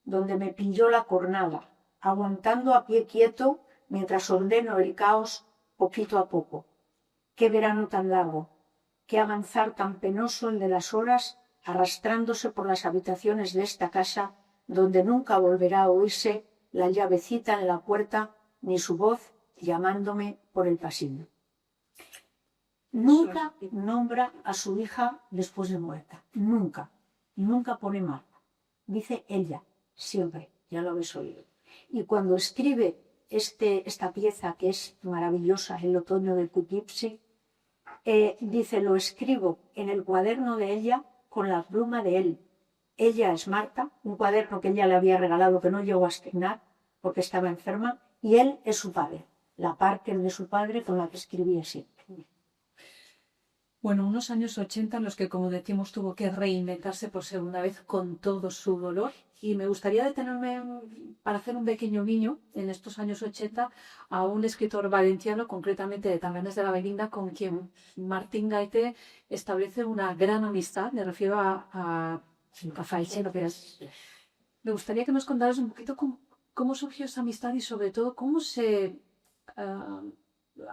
[SPEAKER 2] donde me pilló la cornada, aguantando a pie quieto mientras ordeno el caos poquito a poco. Qué verano tan largo, qué avanzar tan penoso el de las horas arrastrándose por las habitaciones de esta casa donde nunca volverá a oírse la llavecita en la puerta ni su voz llamándome por el pasillo. Nunca nombra a su hija después de muerta, nunca, nunca pone Marta. Dice ella, siempre, ya lo habéis oído. Y cuando escribe esta pieza que es maravillosa, El otoño de Poughkeepsie, dice, lo escribo en el cuaderno de ella con la pluma de él. Ella es Marta, un cuaderno que ella le había regalado que no llegó a estrenar porque estaba enferma, y él es su padre, la Parker de su padre con la que escribía siempre.
[SPEAKER 1] Bueno, unos años 80 en los que, como decimos, tuvo que reinventarse por segunda vez con todo su dolor. Y me gustaría detenerme para hacer un pequeño guiño en estos años 80 a un escritor valenciano, concretamente de Tabernes de la Verinda, con quien Martín Gaite establece una gran amistad. Me refiero a Faiceno, que es... Me gustaría que nos contaras un poquito cómo surgió esa amistad y sobre todo cómo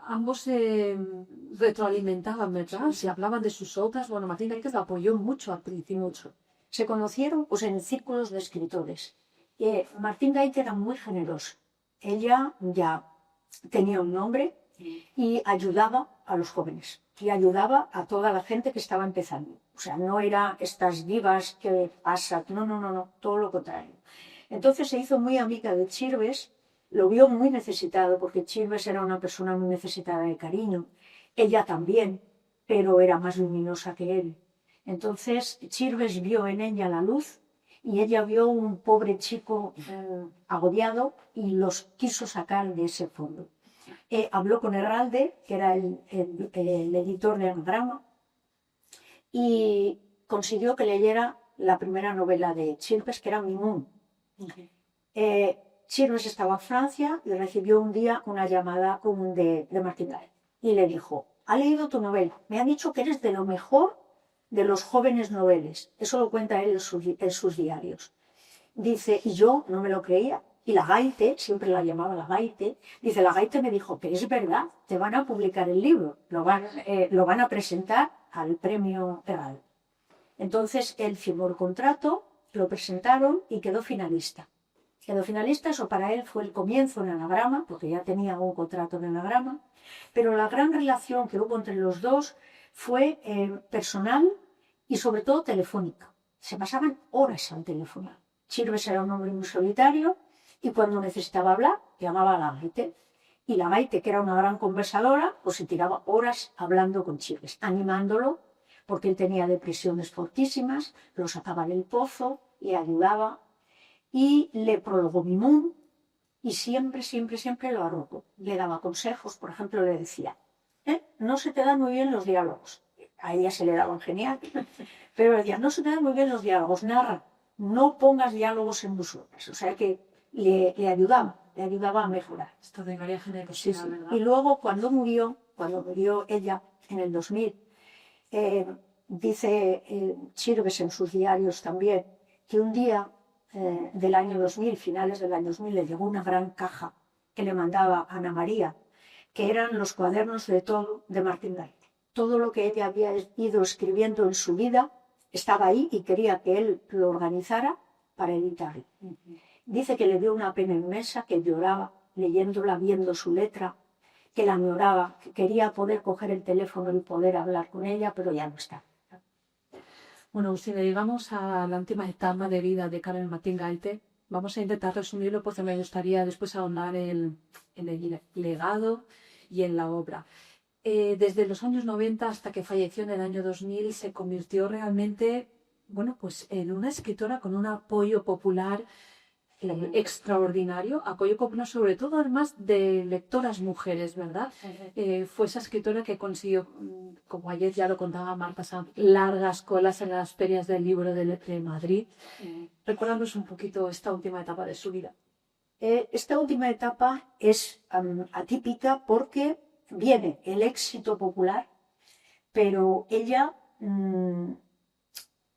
[SPEAKER 1] ambos se retroalimentaban, ¿verdad? Se hablaban de sus obras. Bueno, Martín Gaite lo apoyó mucho al principio.
[SPEAKER 2] Mucho. Se conocieron pues, en círculos de escritores. Martín Gaite era muy generoso. Ella ya tenía un nombre y ayudaba a los jóvenes. Y ayudaba a toda la gente que estaba empezando. O sea, no era estas divas que pasan. No, todo lo contrario. Entonces se hizo muy amiga de Chirves. Lo vio muy necesitado, porque Chirves era una persona muy necesitada de cariño. Ella también, pero era más luminosa que él. Entonces Chirves vio en ella la luz y ella vio un pobre chico agobiado y los quiso sacar de ese fondo. Habló con Herralde, que era el editor de Anagrama, y consiguió que leyera la primera novela de Chirves, que era Mimoun. Chirves estaba en Francia y recibió un día una llamada de Martín Gaite y le dijo, ha leído tu novela, me ha dicho que eres de lo mejor de los jóvenes noveles. Eso lo cuenta él en sus diarios. Dice, y yo no me lo creía. Y la Gaite, siempre la llamaba la Gaite, dice, la Gaite me dijo que es verdad, te van a publicar el libro, lo van a presentar al premio Herralde. Entonces él firmó el contrato, lo presentaron y quedó finalista. Quedó finalista, eso para él fue el comienzo en Anagrama, porque ya tenía un contrato en Anagrama, pero la gran relación que hubo entre los dos fue personal y sobre todo telefónica. Se pasaban horas al teléfono. Chirves era un hombre muy solitario y cuando necesitaba hablar llamaba a la Gaite. Y la Gaite, que era una gran conversadora, pues se tiraba horas hablando con Chirves, animándolo, porque él tenía depresiones fortísimas, lo sacaba del pozo, le ayudaba y le prologó Mimoun y siempre lo arropó. Le daba consejos, por ejemplo, le decía, no se te dan muy bien los diálogos. A ella se le daban genial, pero le decía, no se te dan muy bien los diálogos, narra, no pongas diálogos en tus obras. O sea que le ayudaba a mejorar.
[SPEAKER 1] Esto de María Generosidad,
[SPEAKER 2] Sí.
[SPEAKER 1] ¿verdad?
[SPEAKER 2] Y luego cuando murió ella en el 2000, dice Chirves en sus diarios también, que un día del año 2000, finales del año 2000, le llegó una gran caja que le mandaba Ana María, que eran los cuadernos de todo de Martín Gaite. Todo lo que ella había ido escribiendo en su vida estaba ahí y quería que él lo organizara para editarlo. Dice que le dio una pena inmensa, que lloraba leyéndola, viendo su letra, que la añoraba, que quería poder coger el teléfono y poder hablar con ella, pero ya no está.
[SPEAKER 1] Bueno, si llegamos a la última etapa de vida de Carmen Martín Gaite, vamos a intentar resumirlo porque me gustaría después ahondar en el legado y en la obra. Desde los años 90 hasta que falleció en el año 2000 se convirtió realmente, bueno, pues en una escritora con un apoyo popular extraordinario, acogió con sobre todo además de lectoras mujeres, ¿verdad? Fue esa escritora que consiguió, como ayer ya lo contaba Marta Sanz, largas colas en las ferias del libro de Madrid. Recuérdanos un poquito esta última etapa de su vida.
[SPEAKER 2] Esta última etapa es atípica porque viene el éxito popular, pero ella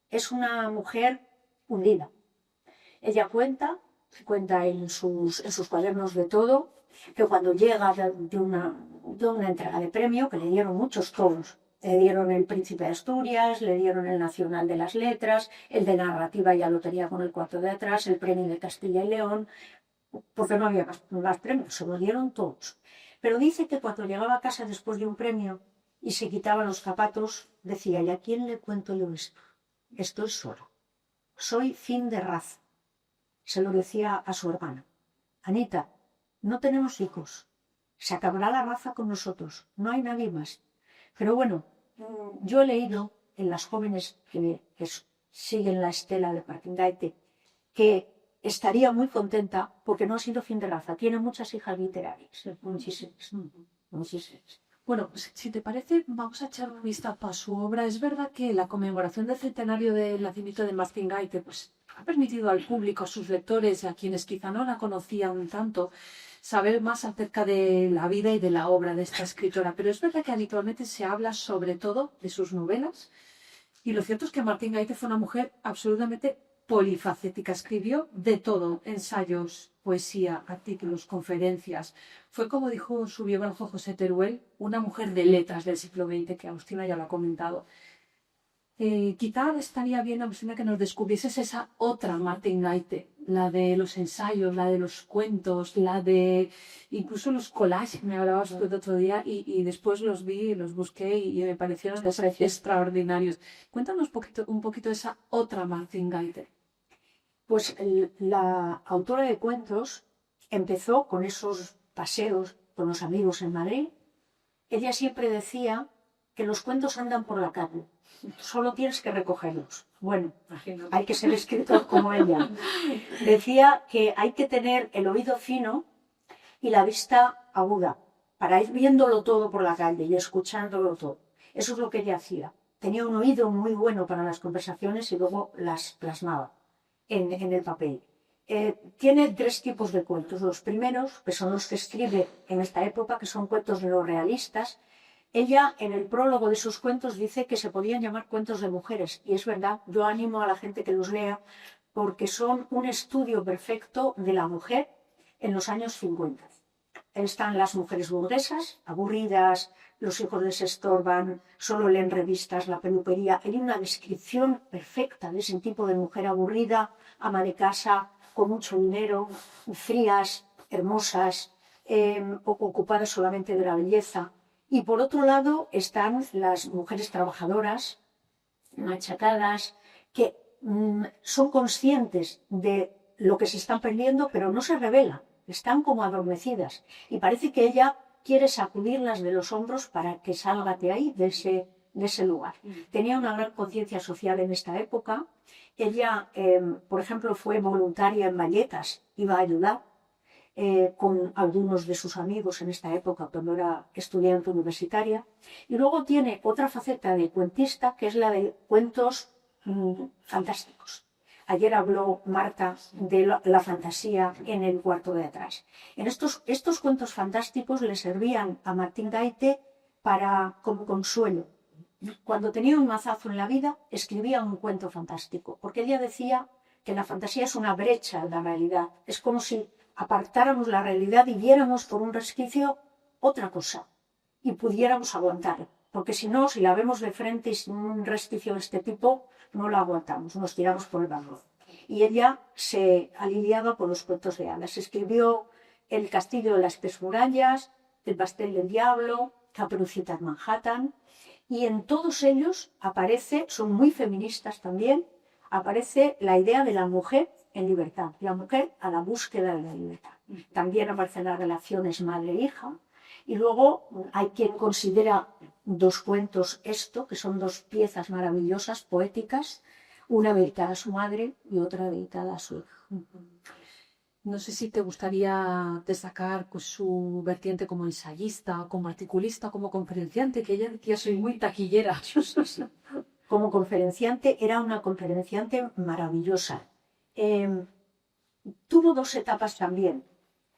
[SPEAKER 2] es una mujer hundida. Ella cuenta en sus cuadernos de todo, que cuando llega de una entrega de premio, que le dieron muchos tomos, le dieron el Príncipe de Asturias, le dieron el Nacional de las Letras, el de Narrativa ya lo tenía con el cuarto de atrás, el Premio de Castilla y León, porque no había más premios, se lo dieron todos. Pero dice que cuando llegaba a casa después de un premio y se quitaba los zapatos, decía, ¿y a quién le cuento yo esto? Estoy sola, soy fin de raza. Se lo decía a su hermana. Anita, no tenemos hijos, se acabará la raza con nosotros, no hay nadie más. Pero bueno, yo he leído en las jóvenes que siguen la estela de Martín Gaite que estaría muy contenta porque no ha sido fin de raza, tiene muchas hijas literarias, muchísimas, muchísimas.
[SPEAKER 1] Bueno, pues si te parece, vamos a echar un vistazo a su obra. Es verdad que la conmemoración del centenario del nacimiento de Martín Gaite pues, ha permitido al público, a sus lectores, a quienes quizá no la conocían tanto, saber más acerca de la vida y de la obra de esta escritora. Pero es verdad que habitualmente se habla sobre todo de sus novelas. Y lo cierto es que Martín Gaite fue una mujer absolutamente polifacética, escribió de todo, ensayos, poesía, artículos, conferencias. Fue, como dijo su biógrafo José Teruel, una mujer de letras del siglo XX, que Agustina ya lo ha comentado. Quizá estaría bien, Agustina, que nos descubrieses esa otra Martín Gaite, la de los ensayos, la de los cuentos, la de incluso los collages, me hablabas tú el otro día, y después los vi, los busqué y me parecieron extraordinarios. Cuéntanos un poquito de esa otra Martín Gaite.
[SPEAKER 2] Pues la autora de cuentos empezó con esos paseos con los amigos en Madrid. Ella siempre decía que los cuentos andan por la calle, solo tienes que recogerlos. Bueno, hay que ser escritor como ella. Decía que hay que tener el oído fino y la vista aguda para ir viéndolo todo por la calle y escuchándolo todo. Eso es lo que ella hacía. Tenía un oído muy bueno para las conversaciones y luego las plasmaba en el papel. Tiene tres tipos de cuentos. Los primeros, que son los que escribe en esta época, que son cuentos neorrealistas. Ella, en el prólogo de sus cuentos, dice que se podían llamar cuentos de mujeres. Y es verdad, yo animo a la gente que los lea porque son un estudio perfecto de la mujer en los años 50. Están las mujeres burguesas, aburridas, los hijos les estorban, solo leen revistas, la peluquería. Hay una descripción perfecta de ese tipo de mujer aburrida, ama de casa, con mucho dinero, frías, hermosas, ocupadas solamente de la belleza. Y por otro lado están las mujeres trabajadoras, machacadas, que son conscientes de lo que se están perdiendo, pero no se rebelan, están como adormecidas. Y parece que ella quiere sacudirlas de los hombros para que salga de ahí, de ese lugar. Tenía una gran conciencia social en esta época. Ella, por ejemplo, fue voluntaria en Vallecas, iba a ayudar con algunos de sus amigos en esta época, cuando era estudiante universitaria. Y luego tiene otra faceta de cuentista, que es la de cuentos fantásticos. Ayer habló Marta de la fantasía en el cuarto de atrás. En estos cuentos fantásticos le servían a Martín Gaite como consuelo. Cuando tenía un mazazo en la vida, escribía un cuento fantástico, porque ella decía que la fantasía es una brecha de la realidad. Es como si apartáramos la realidad y viéramos por un resquicio otra cosa y pudiéramos aguantar. Porque si no, si la vemos de frente y sin un resquicio de este tipo, no la aguantamos, nos tiramos por el balcón. Y ella se ha lidiado con los cuentos de hadas. Escribió El castillo de las tres murallas, El pastel del diablo, Caperucita en Manhattan, y en todos ellos aparece, son muy feministas también, aparece la idea de la mujer en libertad, la mujer a la búsqueda de la libertad. También aparecen las relaciones madre-hija, y luego hay quien considera dos cuentos que son dos piezas maravillosas, poéticas, una dedicada a su madre y otra dedicada a su hija.
[SPEAKER 1] No sé si te gustaría destacar pues, su vertiente como ensayista, como articulista, como conferenciante, que ella decía soy muy taquillera.
[SPEAKER 2] Sí, sí, sí. Como conferenciante, era una conferenciante maravillosa. Tuvo dos etapas también.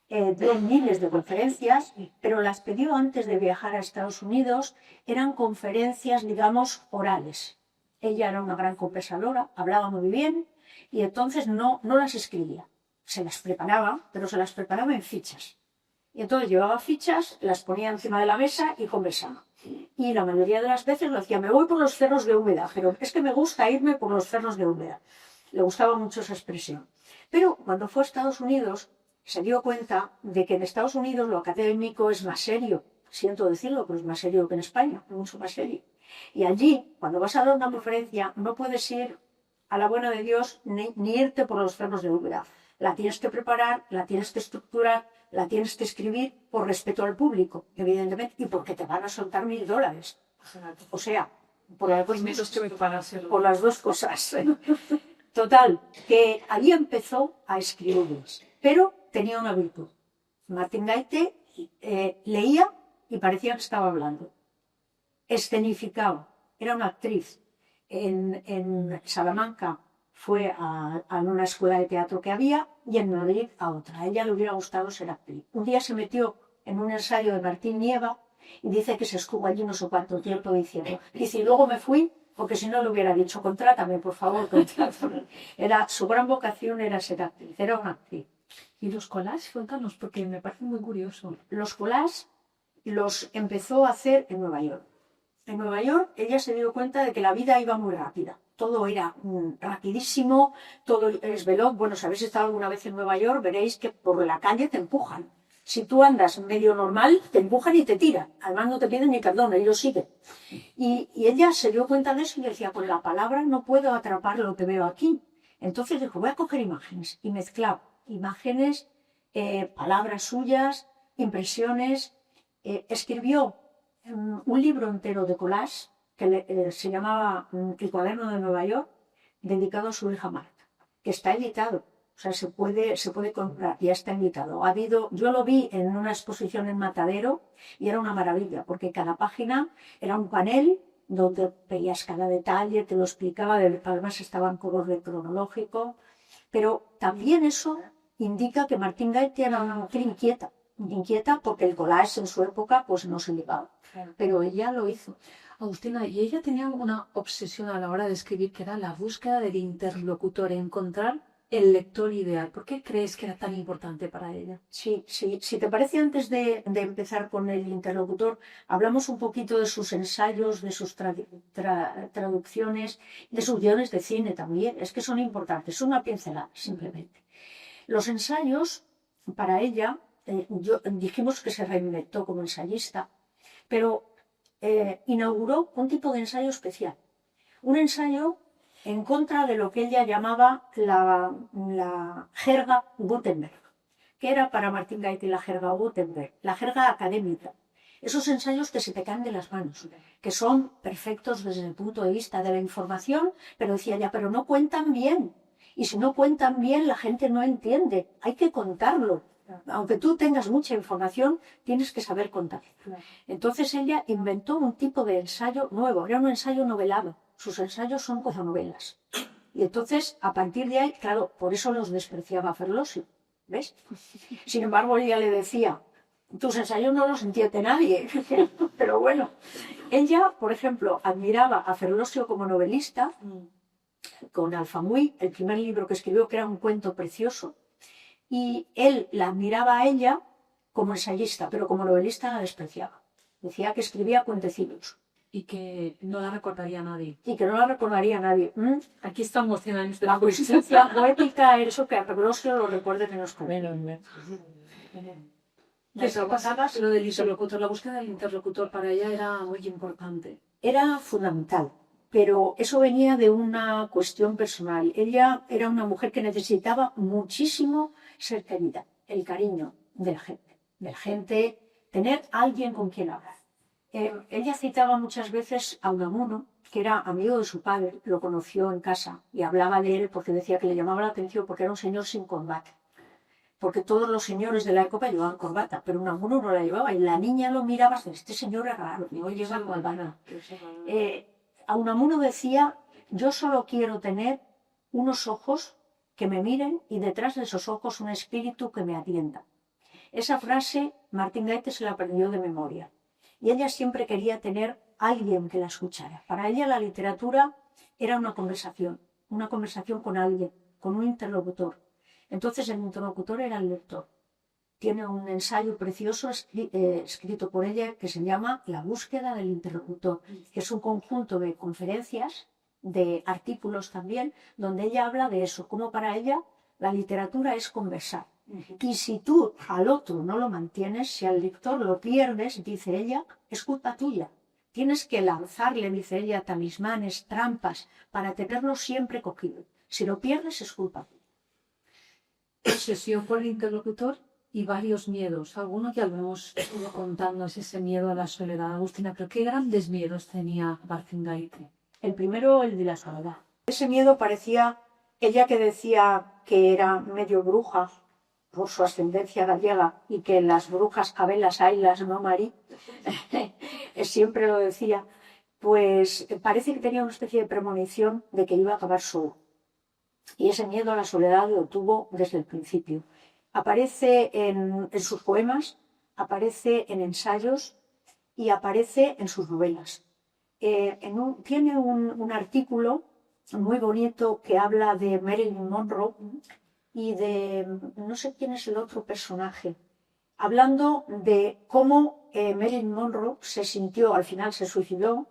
[SPEAKER 2] Dio miles de conferencias, pero las que dio antes de viajar a Estados Unidos eran conferencias, digamos, orales. Ella era una gran conversadora, hablaba muy bien y entonces no las escribía. Se las preparaba, pero se las preparaba en fichas. Y entonces llevaba fichas, las ponía encima de la mesa y conversaba. Y la mayoría de las veces lo hacía, me voy por los cerros de Úbeda, pero es que me gusta irme por los cerros de Úbeda. Le gustaba mucho esa expresión. Pero cuando fue a Estados Unidos, se dio cuenta de que en Estados Unidos lo académico es más serio. Siento decirlo, pero es más serio que en España, mucho más serio. Y allí, cuando vas a dar una conferencia, no puedes ir a la buena de Dios ni irte por los cerros de Úbeda. La tienes que preparar, la tienes que estructurar, la tienes que escribir por respeto al público, evidentemente, y porque te van a soltar $1000. O sea, por las dos cosas. Total, que allí empezó a escribirles, pero tenía una virtud. Martín Gaite leía y parecía que estaba hablando. Escenificaba, era una actriz. En Salamanca fue a una escuela de teatro que había y en Madrid a otra. A ella le hubiera gustado ser actriz. Un día se metió en un ensayo de Martín Nieva y dice que se estuvo allí no sé cuánto tiempo diciendo. Dice, y luego me fui porque si no le hubiera dicho, contrátame, por favor, contrátame. Su gran vocación era ser actriz, era una actriz.
[SPEAKER 1] ¿Y los collages? Cuéntanos, porque me parece muy curioso.
[SPEAKER 2] Los collages los empezó a hacer en Nueva York. En Nueva York ella se dio cuenta de que la vida iba muy rápida. Todo era rapidísimo, todo es veloz. Bueno, si habéis estado alguna vez en Nueva York, veréis que por la calle te empujan. Si tú andas medio normal, te empujan y te tiran. Además no te piden ni perdón, ellos siguen. Y ella se dio cuenta de eso y decía, pues la palabra no puedo atrapar lo que veo aquí. Entonces dijo, voy a coger imágenes. Y mezclaba imágenes, palabras suyas, impresiones. Escribió un libro entero de collage que se llamaba El cuaderno de Nueva York, dedicado a su hija Marta, que está editado. O sea, se puede comprar, ya está editado. Yo lo vi en una exposición en Matadero y era una maravilla, porque cada página era un panel donde veías cada detalle, te lo explicaba, además estaba en color cronológico, pero también eso indica que Martín Gaite era una mujer inquieta porque el collage en su época pues no se llevaba, pero ella lo hizo.
[SPEAKER 1] Agustina, y ella tenía una obsesión a la hora de escribir que era la búsqueda del interlocutor, encontrar el lector ideal. ¿Por qué crees que era tan importante para ella?
[SPEAKER 2] Sí, si te parece, antes de empezar con el interlocutor, hablamos un poquito de sus ensayos, de sus traducciones, de sus guiones de cine también. Es que son importantes, una pincelada simplemente. Los ensayos, para ella, dijimos que se reinventó como ensayista, pero inauguró un tipo de ensayo especial. Un ensayo en contra de lo que ella llamaba la jerga Gutenberg, que era para Martín Gaite la jerga Gutenberg, la jerga académica. Esos ensayos que se te caen de las manos, que son perfectos desde el punto de vista de la información, pero decía ella, pero no cuentan bien. Y si no cuentan bien, la gente no entiende. Hay que contarlo. Aunque tú tengas mucha información, tienes que saber contar. Entonces ella inventó un tipo de ensayo nuevo, era un ensayo novelado. Sus ensayos son como novelas. Y entonces, a partir de ahí, claro, por eso los despreciaba Ferlosio, ¿ves? Sin embargo, ella le decía, tus ensayos no los entiende nadie. Pero bueno, ella, por ejemplo, admiraba a Ferlosio como novelista, con Alfamuy, el primer libro que escribió, que era un cuento precioso, y él la admiraba a ella como ensayista, pero como novelista la despreciaba. Decía que escribía cuentecillos.
[SPEAKER 1] Y que no la recordaría nadie.
[SPEAKER 2] Y que no la recordaría nadie.
[SPEAKER 1] Aquí estamos 100 años
[SPEAKER 2] La justicia poética, eso que a Ferlosio lo recuerde menos que
[SPEAKER 1] menos. Lo del interlocutor, la búsqueda del interlocutor para ella era muy importante.
[SPEAKER 2] Era fundamental, pero eso venía de una cuestión personal. Ella era una mujer que necesitaba muchísimo ser querida, el cariño de la gente, tener alguien con quien hablar. Ella citaba muchas veces a Unamuno, que era amigo de su padre, lo conoció en casa y hablaba de él porque decía que le llamaba la atención porque era un señor sin combate. porque todos los señores de la época llevaban corbata, pero Unamuno no la llevaba, y la niña lo miraba y decía, este señor es raro, no lleva corbata. A Unamuno decía, yo solo quiero tener unos ojos que me miren y detrás de esos ojos un espíritu que me atienda. Esa frase Martín Gaite se la aprendió de memoria. Y ella siempre quería tener a alguien que la escuchara. Para ella la literatura era una conversación con alguien, con un interlocutor. Entonces el interlocutor era el lector. Tiene un ensayo precioso escrito por ella que se llama La búsqueda del interlocutor, que es un conjunto de conferencias, de artículos también, donde ella habla de eso, cómo para ella la literatura es conversar. Y si tú al otro no lo mantienes, si al lector lo pierdes, dice ella, es culpa tuya. Tienes que lanzarle, dice ella, talismanes, trampas, para tenerlo siempre cogido. Si lo pierdes, es culpa tuya.
[SPEAKER 1] Obsesión por el interlocutor y varios miedos. Alguno que hemos ido contando es ese miedo a la soledad, Agustina, pero qué grandes miedos tenía Martín Gaite.
[SPEAKER 2] El primero, el de la soledad. Ese miedo parecía, ella que decía que era medio bruja por su ascendencia gallega y que las brujas cabelas haylas, no Marí, siempre lo decía, pues parece que tenía una especie de premonición de que iba a acabar solo. Y ese miedo a la soledad lo tuvo desde el principio. Aparece en sus poemas, aparece en ensayos y aparece en sus novelas. Tiene un artículo muy bonito que habla de Marilyn Monroe y de no sé quién es el otro personaje, hablando de cómo Marilyn Monroe se sintió, al final se suicidó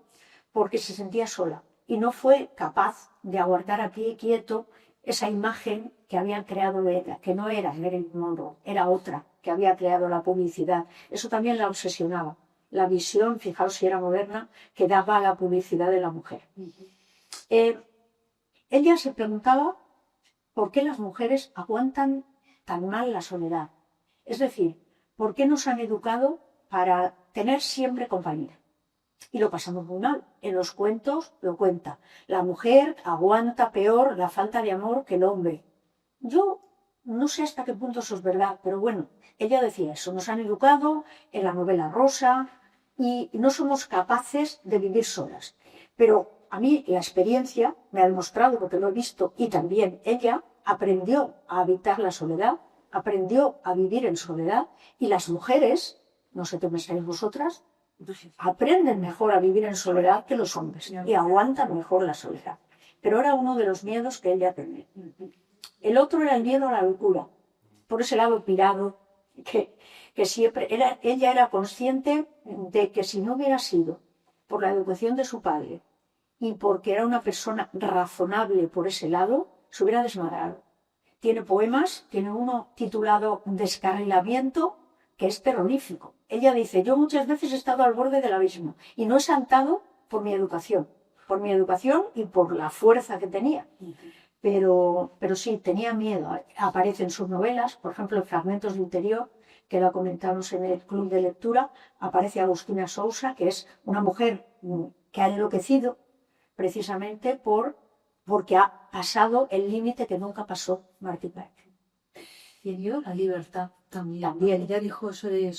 [SPEAKER 2] porque se sentía sola y no fue capaz de aguardar aquí quieto esa imagen que habían creado de ella, que no era Marilyn Monroe, era otra que había creado la publicidad. Eso también la obsesionaba. La visión, fijaos si era moderna, que daba a la publicidad de la mujer. Ella se preguntaba por qué las mujeres aguantan tan mal la soledad. Es decir, por qué nos han educado para tener siempre compañía. Y lo pasamos muy mal. En los cuentos lo cuenta. La mujer aguanta peor la falta de amor que el hombre. Yo no sé hasta qué punto eso es verdad, pero bueno, ella decía eso. Nos han educado en la novela rosa y no somos capaces de vivir solas. Pero a mí la experiencia me ha demostrado, porque lo he visto, y también ella aprendió a habitar la soledad, aprendió a vivir en soledad, y las mujeres, no sé qué pensáis vosotras, aprenden mejor a vivir en soledad que los hombres y aguantan mejor la soledad. Pero era uno de los miedos que ella tenía. El otro era el miedo a la locura, por ese lado pirado, que siempre ella era consciente de que si no hubiera sido por la educación de su padre y porque era una persona razonable por ese lado, se hubiera desmadrado. Tiene poemas, tiene uno titulado Descarrilamiento, que es terrorífico. Ella dice, yo muchas veces he estado al borde del abismo y no he saltado por mi educación y por la fuerza que tenía. Pero sí, tenía miedo. Aparece en sus novelas, por ejemplo, en Fragmentos de Interior, que la comentamos en el club de lectura, aparece Agustina Sousa, que es una mujer que ha enloquecido precisamente porque ha pasado el límite que nunca pasó Martín Gaite.
[SPEAKER 1] Y el miedo a la libertad también. Ella dijo eso de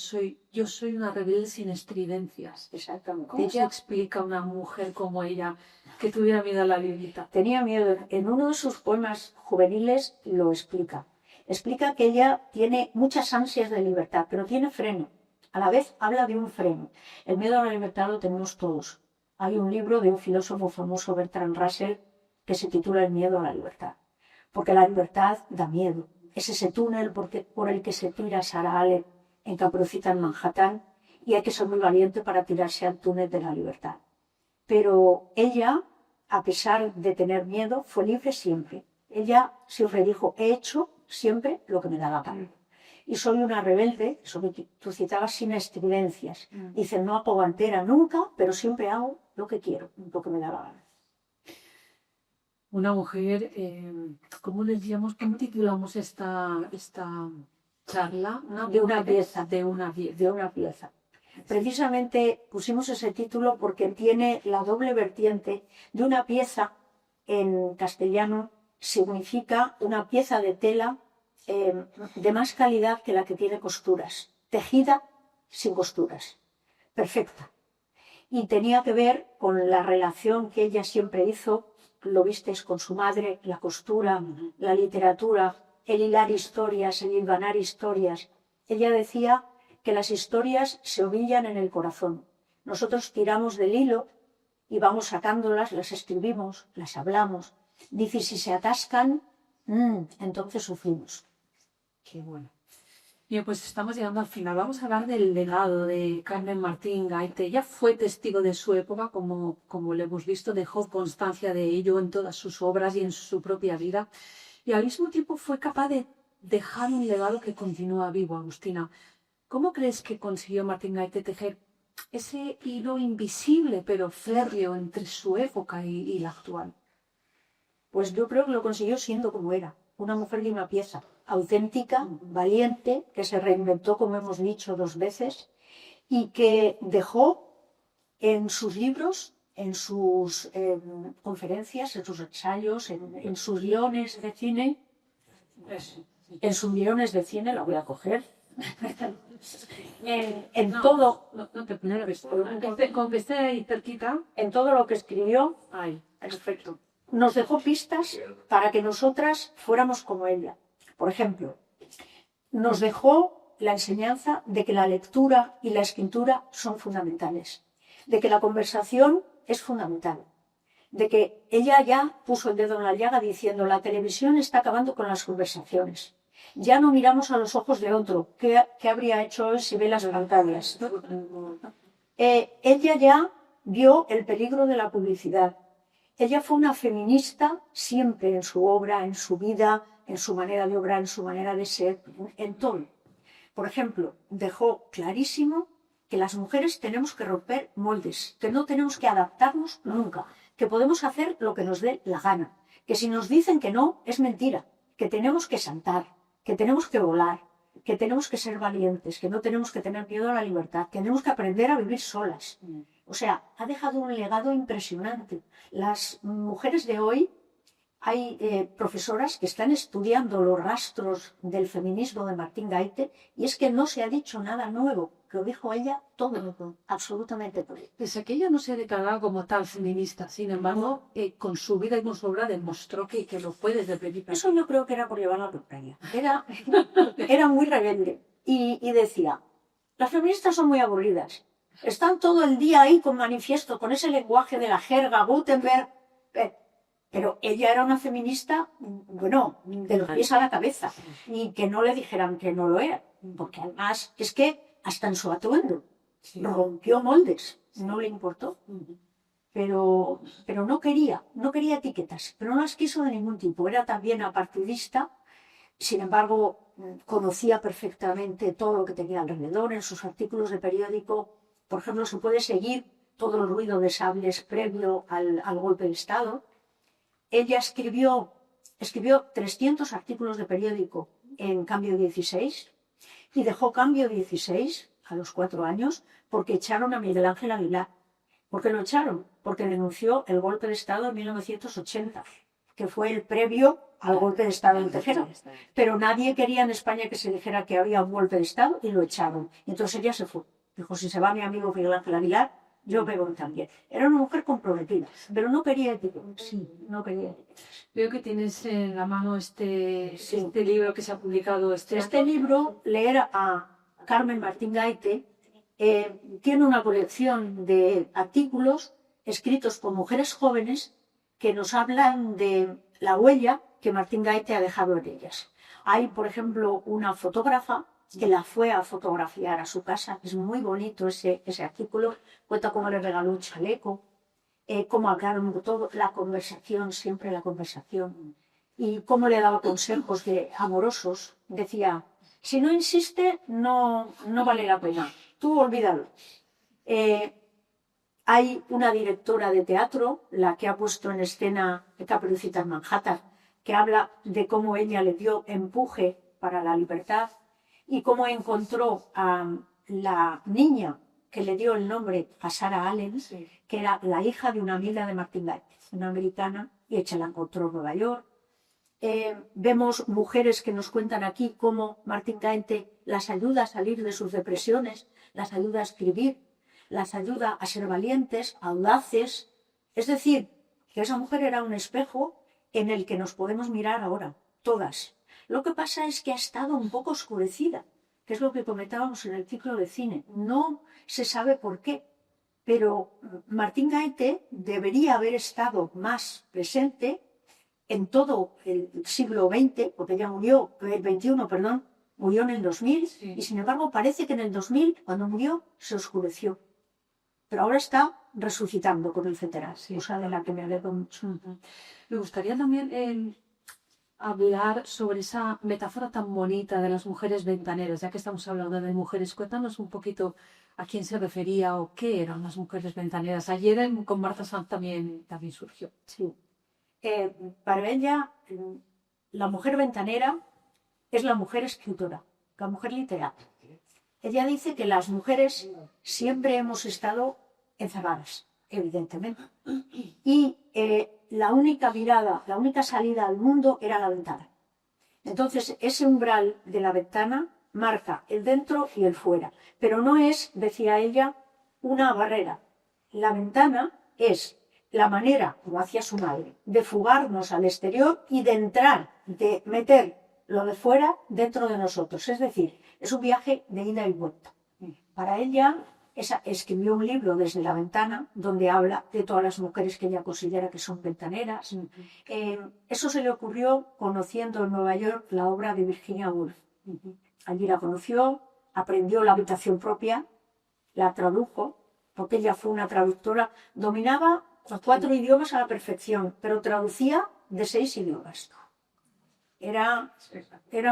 [SPEAKER 1] yo soy una rebelde sin estridencias.
[SPEAKER 2] Exactamente.
[SPEAKER 1] ¿Cómo se explica a una mujer como ella que tuviera miedo a la libertad?
[SPEAKER 2] Tenía miedo. En uno de sus poemas juveniles lo explica. Explica que ella tiene muchas ansias de libertad, pero tiene freno. A la vez habla de un freno. El miedo a la libertad lo tenemos todos. Hay un libro de un filósofo famoso, Bertrand Russell, que se titula El miedo a la libertad. Porque la libertad da miedo. Es ese túnel por el que se tira Sarah Allen en Caperucita en Manhattan, y hay que ser muy valiente para tirarse al túnel de la libertad. Pero ella, a pesar de tener miedo, fue libre siempre. Ella siempre dijo, he hecho siempre lo que me daba gana. Y soy una rebelde, eso que tú citabas, sin estridencias. Dice, no hago guantera nunca, pero siempre hago lo que quiero, lo que me daba gana.
[SPEAKER 1] Una mujer, ¿cómo le decíamos? ¿Cómo titulamos esta charla?
[SPEAKER 2] De una pieza.
[SPEAKER 1] De una pieza.
[SPEAKER 2] Precisamente pusimos ese título porque tiene la doble vertiente de una pieza. En castellano significa una pieza de tela de más calidad que la que tiene costuras, tejida sin costuras, perfecta. Y tenía que ver con la relación que ella siempre hizo, lo visteis, con su madre, la costura, la literatura, el hilar historias, el hilvanar historias. Ella decía que las historias se ovillan en el corazón. Nosotros tiramos del hilo y vamos sacándolas, las escribimos, las hablamos. Dice, si se atascan, entonces sufrimos.
[SPEAKER 1] Qué bueno. Bien, pues estamos llegando al final. Vamos a hablar del legado de Carmen Martín Gaite. Ella fue testigo de su época, como lo hemos visto, dejó constancia de ello en todas sus obras y en su propia vida. Y al mismo tiempo fue capaz de dejar un legado que continúa vivo, Agustina. ¿Cómo crees que consiguió Martín Gaite tejer ese hilo invisible pero férreo entre su época y la actual?
[SPEAKER 2] Pues yo creo que lo consiguió siendo como era, una mujer de una pieza, auténtica, valiente, que se reinventó, como hemos dicho, 2 veces, y que dejó en sus libros, en sus conferencias, en sus ensayos, en sus guiones de cine, la voy a coger, todo,
[SPEAKER 1] No te preocupes. Con que esté ahí cerquita.
[SPEAKER 2] en todo lo que escribió,
[SPEAKER 1] Ay,
[SPEAKER 2] perfecto. Nos dejó pistas para que nosotras fuéramos como ella. Por ejemplo, nos dejó la enseñanza de que la lectura y la escritura son fundamentales, de que la conversación es fundamental, de que ella ya puso el dedo en la llaga diciendo la televisión está acabando con las conversaciones. Ya no miramos a los ojos de otro. ¿Qué habría hecho él si ve las pantallas? Ella ya vio el peligro de la publicidad. Ella fue una feminista siempre en su obra, en su vida, en su manera de obrar, en su manera de ser, en todo. Por ejemplo, dejó clarísimo que las mujeres tenemos que romper moldes, que no tenemos que adaptarnos nunca, que podemos hacer lo que nos dé la gana, que si nos dicen que no, es mentira, que tenemos que saltar, que tenemos que volar, que tenemos que ser valientes, que no tenemos que tener miedo a la libertad, que tenemos que aprender a vivir solas. O sea, ha dejado un legado impresionante. Las mujeres de hoy, hay profesoras que están estudiando los rastros del feminismo de Martín Gaite y es que no se ha dicho nada nuevo, que lo dijo ella todo, absolutamente todo.
[SPEAKER 1] pese a que ella no se declaraba como tal feminista, sin embargo, con su vida y con su obra demostró que lo puede repetir.
[SPEAKER 2] Eso yo creo que era por llevar la contraria. Era muy rebelde y decía, las feministas son muy aburridas. Están todo el día ahí con manifiesto, con ese lenguaje de la jerga, Gutenberg. Pero ella era una feminista, bueno, de los pies a la cabeza. Y que no le dijeran que no lo era. Porque además es que hasta en su atuendo rompió moldes. No le importó. Pero no quería etiquetas. Pero no las quiso de ningún tipo. Era también apartidista. Sin embargo, conocía perfectamente todo lo que tenía alrededor. En sus artículos de periódico, por ejemplo, se puede seguir todo el ruido de sables previo al golpe de Estado. Ella escribió 300 artículos de periódico en Cambio 16 y dejó Cambio 16 a los 4 años porque echaron a Miguel Ángel Aguilar. ¿Por qué lo echaron? Porque denunció el golpe de Estado en 1980, que fue el previo al golpe de Estado en Tejera. Pero nadie quería en España que se dijera que había un golpe de Estado y lo echaron. Entonces ella se fue. Dijo, si se va mi amigo Miguel Ángel Aguilar, yo me voy también. Era una mujer comprometida, pero no quería etiquetas. Sí, no quería etiquetas.
[SPEAKER 1] Veo que tienes en la mano este libro que se ha publicado.
[SPEAKER 2] Este libro, leer a Carmen Martín Gaite, tiene una colección de artículos escritos por mujeres jóvenes que nos hablan de la huella que Martín Gaite ha dejado en ellas. Hay, por ejemplo, una fotógrafa que la fue a fotografiar a su casa. Es muy bonito ese artículo. Cuenta cómo le regaló un chaleco, cómo hablaron todo, la conversación, siempre la conversación, y cómo le daba consejos amorosos. Decía, si no insiste, no vale la pena. Tú olvídalo. Hay una directora de teatro, la que ha puesto en escena Caperucita en Manhattan, que habla de cómo ella le dio empuje para la libertad y cómo encontró a la niña que le dio el nombre a Sarah Allen, que era la hija de una amiga de Martín Gaite, una americana, y ella la encontró en Nueva York. Vemos mujeres que nos cuentan aquí cómo Martín Gaete las ayuda a salir de sus depresiones, las ayuda a escribir, las ayuda a ser valientes, audaces. Es decir, que esa mujer era un espejo en el que nos podemos mirar ahora, todas. Lo que pasa es que ha estado un poco oscurecida, que es lo que comentábamos en el ciclo de cine. No se sabe por qué, pero Martín Gaete debería haber estado más presente en todo el siglo XX, porque ya murió, el XXI, perdón, murió en el 2000,
[SPEAKER 1] Sí.
[SPEAKER 2] y sin embargo parece que en el 2000, cuando murió, se oscureció. Pero ahora está resucitando con el Cetera,
[SPEAKER 1] Sí.
[SPEAKER 2] cosa de la que me alegro mucho.
[SPEAKER 1] Me gustaría también hablar sobre esa metáfora tan bonita de las mujeres ventaneras, ya que estamos hablando de mujeres. Cuéntanos un poquito a quién se refería o qué eran las mujeres ventaneras. Ayer con Marta Sanz también surgió.
[SPEAKER 2] Sí. Para ella, la mujer ventanera es la mujer escritora, la mujer literata. Ella dice que las mujeres siempre hemos estado encerradas, evidentemente. Y la única mirada, la única salida al mundo era la ventana. Entonces, ese umbral de la ventana marca el dentro y el fuera. Pero no es, decía ella, una barrera. La ventana es la manera, como hacía su madre, de fugarnos al exterior y de entrar, de meter lo de fuera dentro de nosotros. Es decir, es un viaje de ida y vuelta. Para ella, escribió un libro desde la ventana donde habla de todas las mujeres que ella considera que son ventaneras. Eso se le ocurrió conociendo en Nueva York la obra de Virginia Woolf. Allí la conoció, aprendió la habitación propia, la tradujo, porque ella fue una traductora, dominaba 4 idiomas a la perfección, pero traducía de 6 idiomas. Era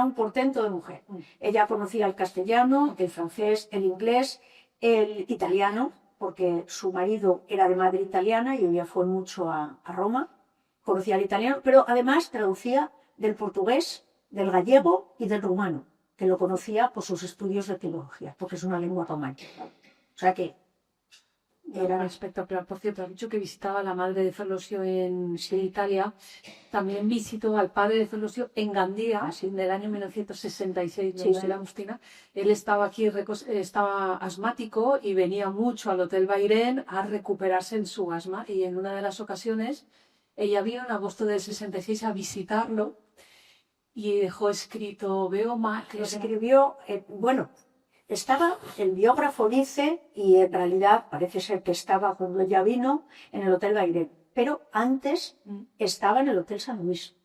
[SPEAKER 2] un portento de mujer. Ella conocía el castellano, el francés, el inglés, el italiano, porque su marido era de madre italiana y ella fue mucho a Roma. Conocía el italiano, pero además traducía del portugués, del gallego y del rumano, que lo conocía por sus estudios de teología, porque es una lengua romántica. O sea que
[SPEAKER 1] Era espectacular. Por cierto, ha dicho que visitaba a la madre de Ferlosio en Italia. También visitó al padre de Ferlosio en Gandía, en el año 1966,
[SPEAKER 2] Sí,
[SPEAKER 1] donde era Agustina. Él estaba aquí, estaba asmático y venía mucho al Hotel Bairén a recuperarse en su asma. Y en una de las ocasiones, ella vino en agosto del 66 a visitarlo y dejó escrito, veo mal.
[SPEAKER 2] que escribió, el biógrafo dice, y en realidad parece ser que estaba cuando ella vino en el Hotel Bairén, pero antes estaba en el Hotel San Luis.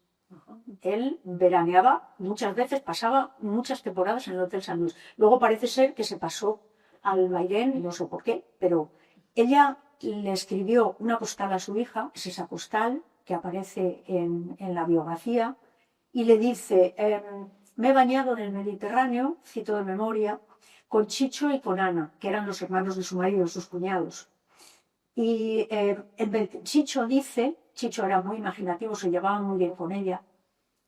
[SPEAKER 2] Él veraneaba muchas veces, pasaba muchas temporadas en el Hotel San Luis. Luego parece ser que se pasó al Bairén, no sé por qué, pero ella le escribió una postal a su hija, es esa postal que aparece en la biografía, y le dice, me he bañado en el Mediterráneo, cito de memoria, con Chicho y con Ana, que eran los hermanos de su marido, sus cuñados. Y Chicho dice, Chicho era muy imaginativo, se llevaba muy bien con ella,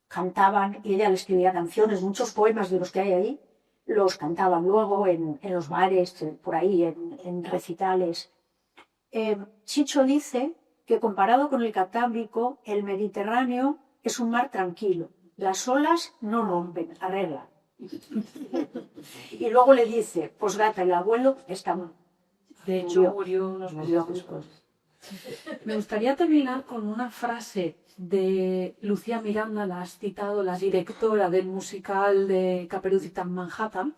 [SPEAKER 2] cantaban y ella le escribía canciones, muchos poemas de los que hay ahí, los cantaban luego en los bares, por ahí, en recitales. Chicho dice que comparado con el Cantábrico, el Mediterráneo es un mar tranquilo, las olas no rompen, arreglan. Y luego le dice, pues gata, el abuelo está mal.
[SPEAKER 1] De hecho, murió unos meses después. Me gustaría terminar con una frase de Lucía Miranda, la has citado, la directora del musical de Caperucita en Manhattan.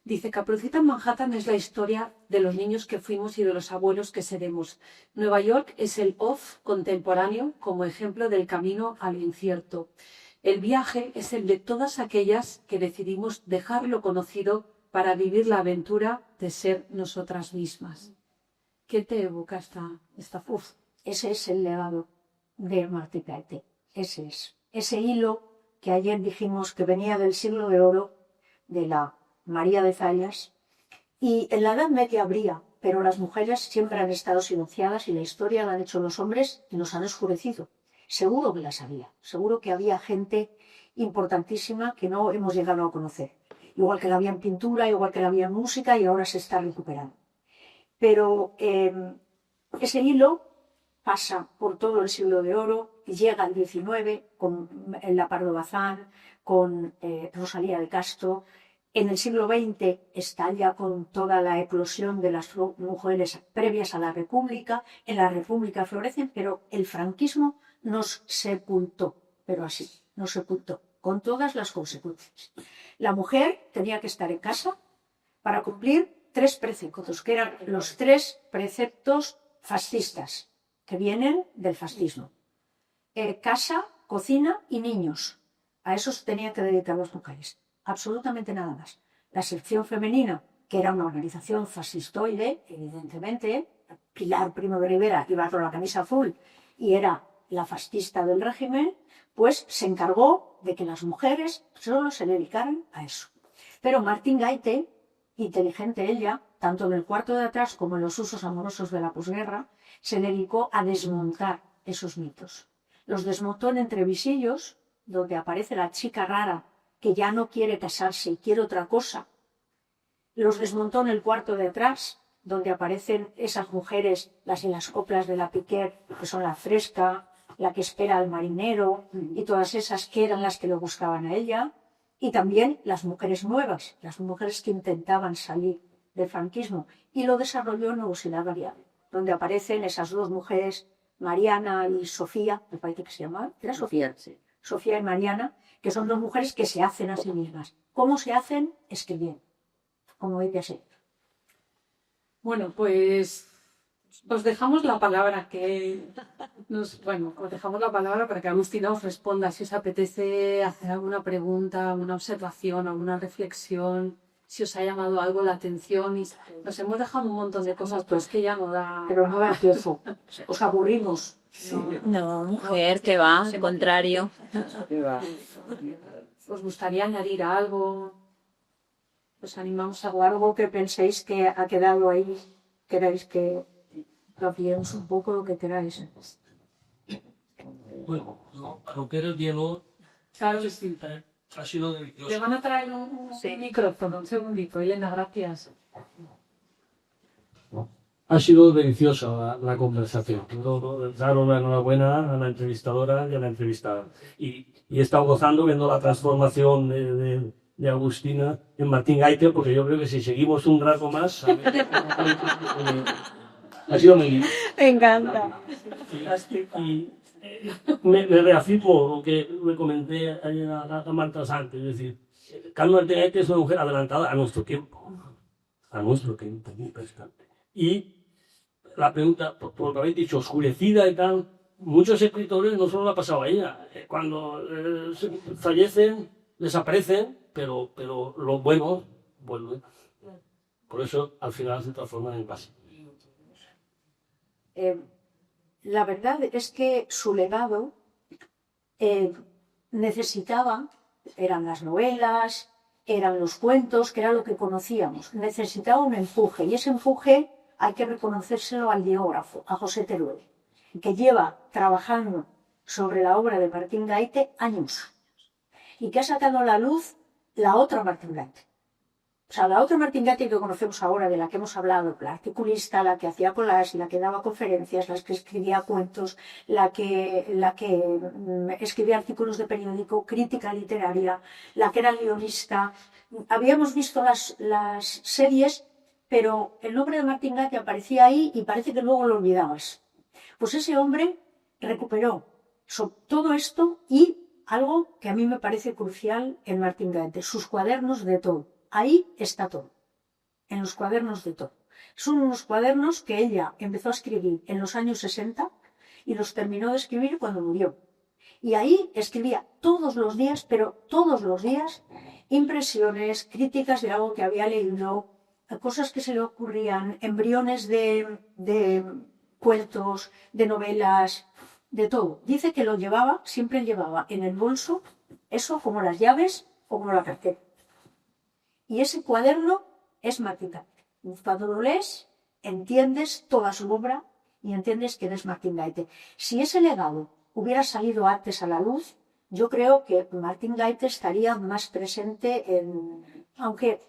[SPEAKER 1] Dice, Caperucita en Manhattan es la historia de los niños que fuimos y de los abuelos que seremos. Nueva York es el Oz contemporáneo como ejemplo del camino al incierto. El viaje es el de todas aquellas que decidimos dejar lo conocido para vivir la aventura de ser nosotras mismas. ¿Qué te evoca esta voz?
[SPEAKER 2] Ese es el legado de Martí Gaete. Ese es. Ese hilo que ayer dijimos que venía del siglo de oro de la María de Zayas. Y en la Edad Media habría, pero las mujeres siempre han estado silenciadas y la historia la han hecho los hombres y nos han oscurecido. Seguro que las había. Seguro que había gente importantísima que no hemos llegado a conocer. Igual que la había en pintura, igual que la había en música y ahora se está recuperando. Pero ese hilo pasa por todo el siglo de oro, llega el 19 con la Pardo Bazán, con Rosalía de Castro. En el siglo XX está ya con toda la eclosión de las mujeres previas a la República. En la República florecen, pero el franquismo nos sepultó, pero así, nos sepultó, con todas las consecuencias. La mujer tenía que estar en casa para cumplir 3 preceptos, que eran los 3 preceptos fascistas, que vienen del fascismo. Casa, cocina y niños. A eso se tenían que dedicar las mujeres. Absolutamente nada más. La sección femenina, que era una organización fascistoide, evidentemente, Pilar Primo de Rivera iba con la camisa azul y era la fascista del régimen, pues se encargó de que las mujeres solo se dedicaran a eso. Pero Martín Gaite, inteligente ella, tanto en el cuarto de atrás como en los usos amorosos de la posguerra, se dedicó a desmontar esos mitos. Los desmontó en Entrevisillos, donde aparece la chica rara que ya no quiere casarse y quiere otra cosa. Los desmontó en el cuarto de atrás, donde aparecen esas mujeres, las en las coplas de la Piquer, que son la fresca, la que espera al marinero, y todas esas que eran las que lo buscaban a ella, y también las mujeres nuevas, las mujeres que intentaban salir del franquismo, y lo desarrolló en Nubosidad Variable, donde aparecen esas 2 mujeres, Mariana y Sofía, me parece que se llamaban, ¿era Sofía? Sí. Sofía y Mariana, que son 2 mujeres que se hacen a sí mismas. ¿Cómo se hacen? Escribiendo, como ella se.
[SPEAKER 1] Bueno, pues os dejamos la palabra os dejamos la palabra para que Agustina os responda si os apetece hacer alguna pregunta, alguna observación, alguna reflexión, si os ha llamado algo la atención. Y nos hemos dejado un montón de cosas, pero es que ya no da.
[SPEAKER 2] Pero no da tiempo. Os aburrimos.
[SPEAKER 3] No, mujer, que va, al contrario.
[SPEAKER 1] ¿Os gustaría añadir algo?
[SPEAKER 2] Os animamos a algo que penséis que ha quedado ahí, queráis que lo ampliemos un poco, lo que queráis.
[SPEAKER 4] Bueno, lo que era el diálogo
[SPEAKER 1] Claro que sí.
[SPEAKER 4] ha sido delicioso.
[SPEAKER 1] Le van a traer un micrófono, un segundito. Elena, gracias.
[SPEAKER 4] Ha sido deliciosa la conversación. Daros la enhorabuena a la entrevistadora y a la entrevistada. Y he estado gozando viendo la transformación de Agustina en Martín Gaite, porque yo creo que si seguimos un rato más... ha sido muy...
[SPEAKER 3] Me encanta.
[SPEAKER 4] Y me reafirmo lo que le comenté ayer a Marta Santos, es decir, Carmen Martín Gaite es una mujer adelantada a nuestro tiempo, muy presente. Y la pregunta, por lo que habéis dicho, oscurecida y tal, muchos escritores no solo la ha pasado a ella, cuando fallecen, desaparecen, pero los buenos vuelven. Por eso al final se transforman en base.
[SPEAKER 2] La verdad es que su legado necesitaba, eran las novelas, eran los cuentos, que era lo que conocíamos, necesitaba un empuje, y ese empuje hay que reconocérselo al biógrafo, a José Teruel, que lleva trabajando sobre la obra de Martín Gaite años, y que ha sacado a la luz la otra Martín Gaite. O sea, la otra Martín Gaite que conocemos ahora, de la que hemos hablado, la articulista, la que hacía collages, la que daba conferencias, la que escribía cuentos, la que escribía artículos de periódico, crítica literaria, la que era guionista. Habíamos visto las series, pero el nombre de Martín Gaite aparecía ahí y parece que luego lo olvidabas. Pues ese hombre recuperó todo esto y algo que a mí me parece crucial en Martín Gaite, sus cuadernos de todo. Ahí está todo, en los cuadernos de todo. Son unos cuadernos que ella empezó a escribir en los años 60 y los terminó de escribir cuando murió. Y ahí escribía todos los días, pero todos los días, impresiones, críticas de algo que había leído, cosas que se le ocurrían, embriones de cuentos, de novelas, de todo. Dice que lo llevaba, siempre llevaba en el bolso, eso como las llaves o como la cartera. Y ese cuaderno es Martín Gaite. Cuando lo lees, entiendes toda su obra y entiendes quién es Martín Gaite. Si ese legado hubiera salido antes a la luz, yo creo que Martín Gaite estaría más presente aunque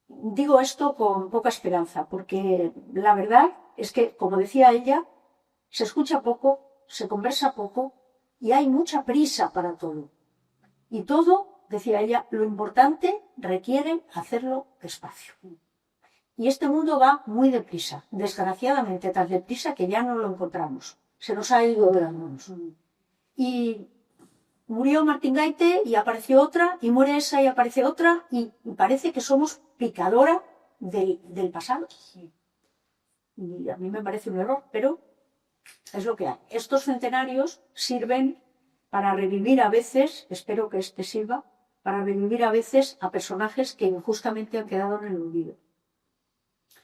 [SPEAKER 2] digo esto con poca esperanza, porque la verdad es que, como decía ella, se escucha poco se conversa poco y hay mucha prisa para todo. Y todo, decía ella, lo importante requiere hacerlo despacio. Y este mundo va muy deprisa, desgraciadamente tan deprisa que ya no lo encontramos. Se nos ha ido de las manos. Y murió Martín Gaite y apareció otra, y muere esa y aparece otra, y parece que somos picadora del pasado. Y a mí me parece un error, pero es lo que hay. Estos centenarios sirven para revivir a veces, espero que este sirva, para revivir a veces a personajes que injustamente han quedado en el olvido.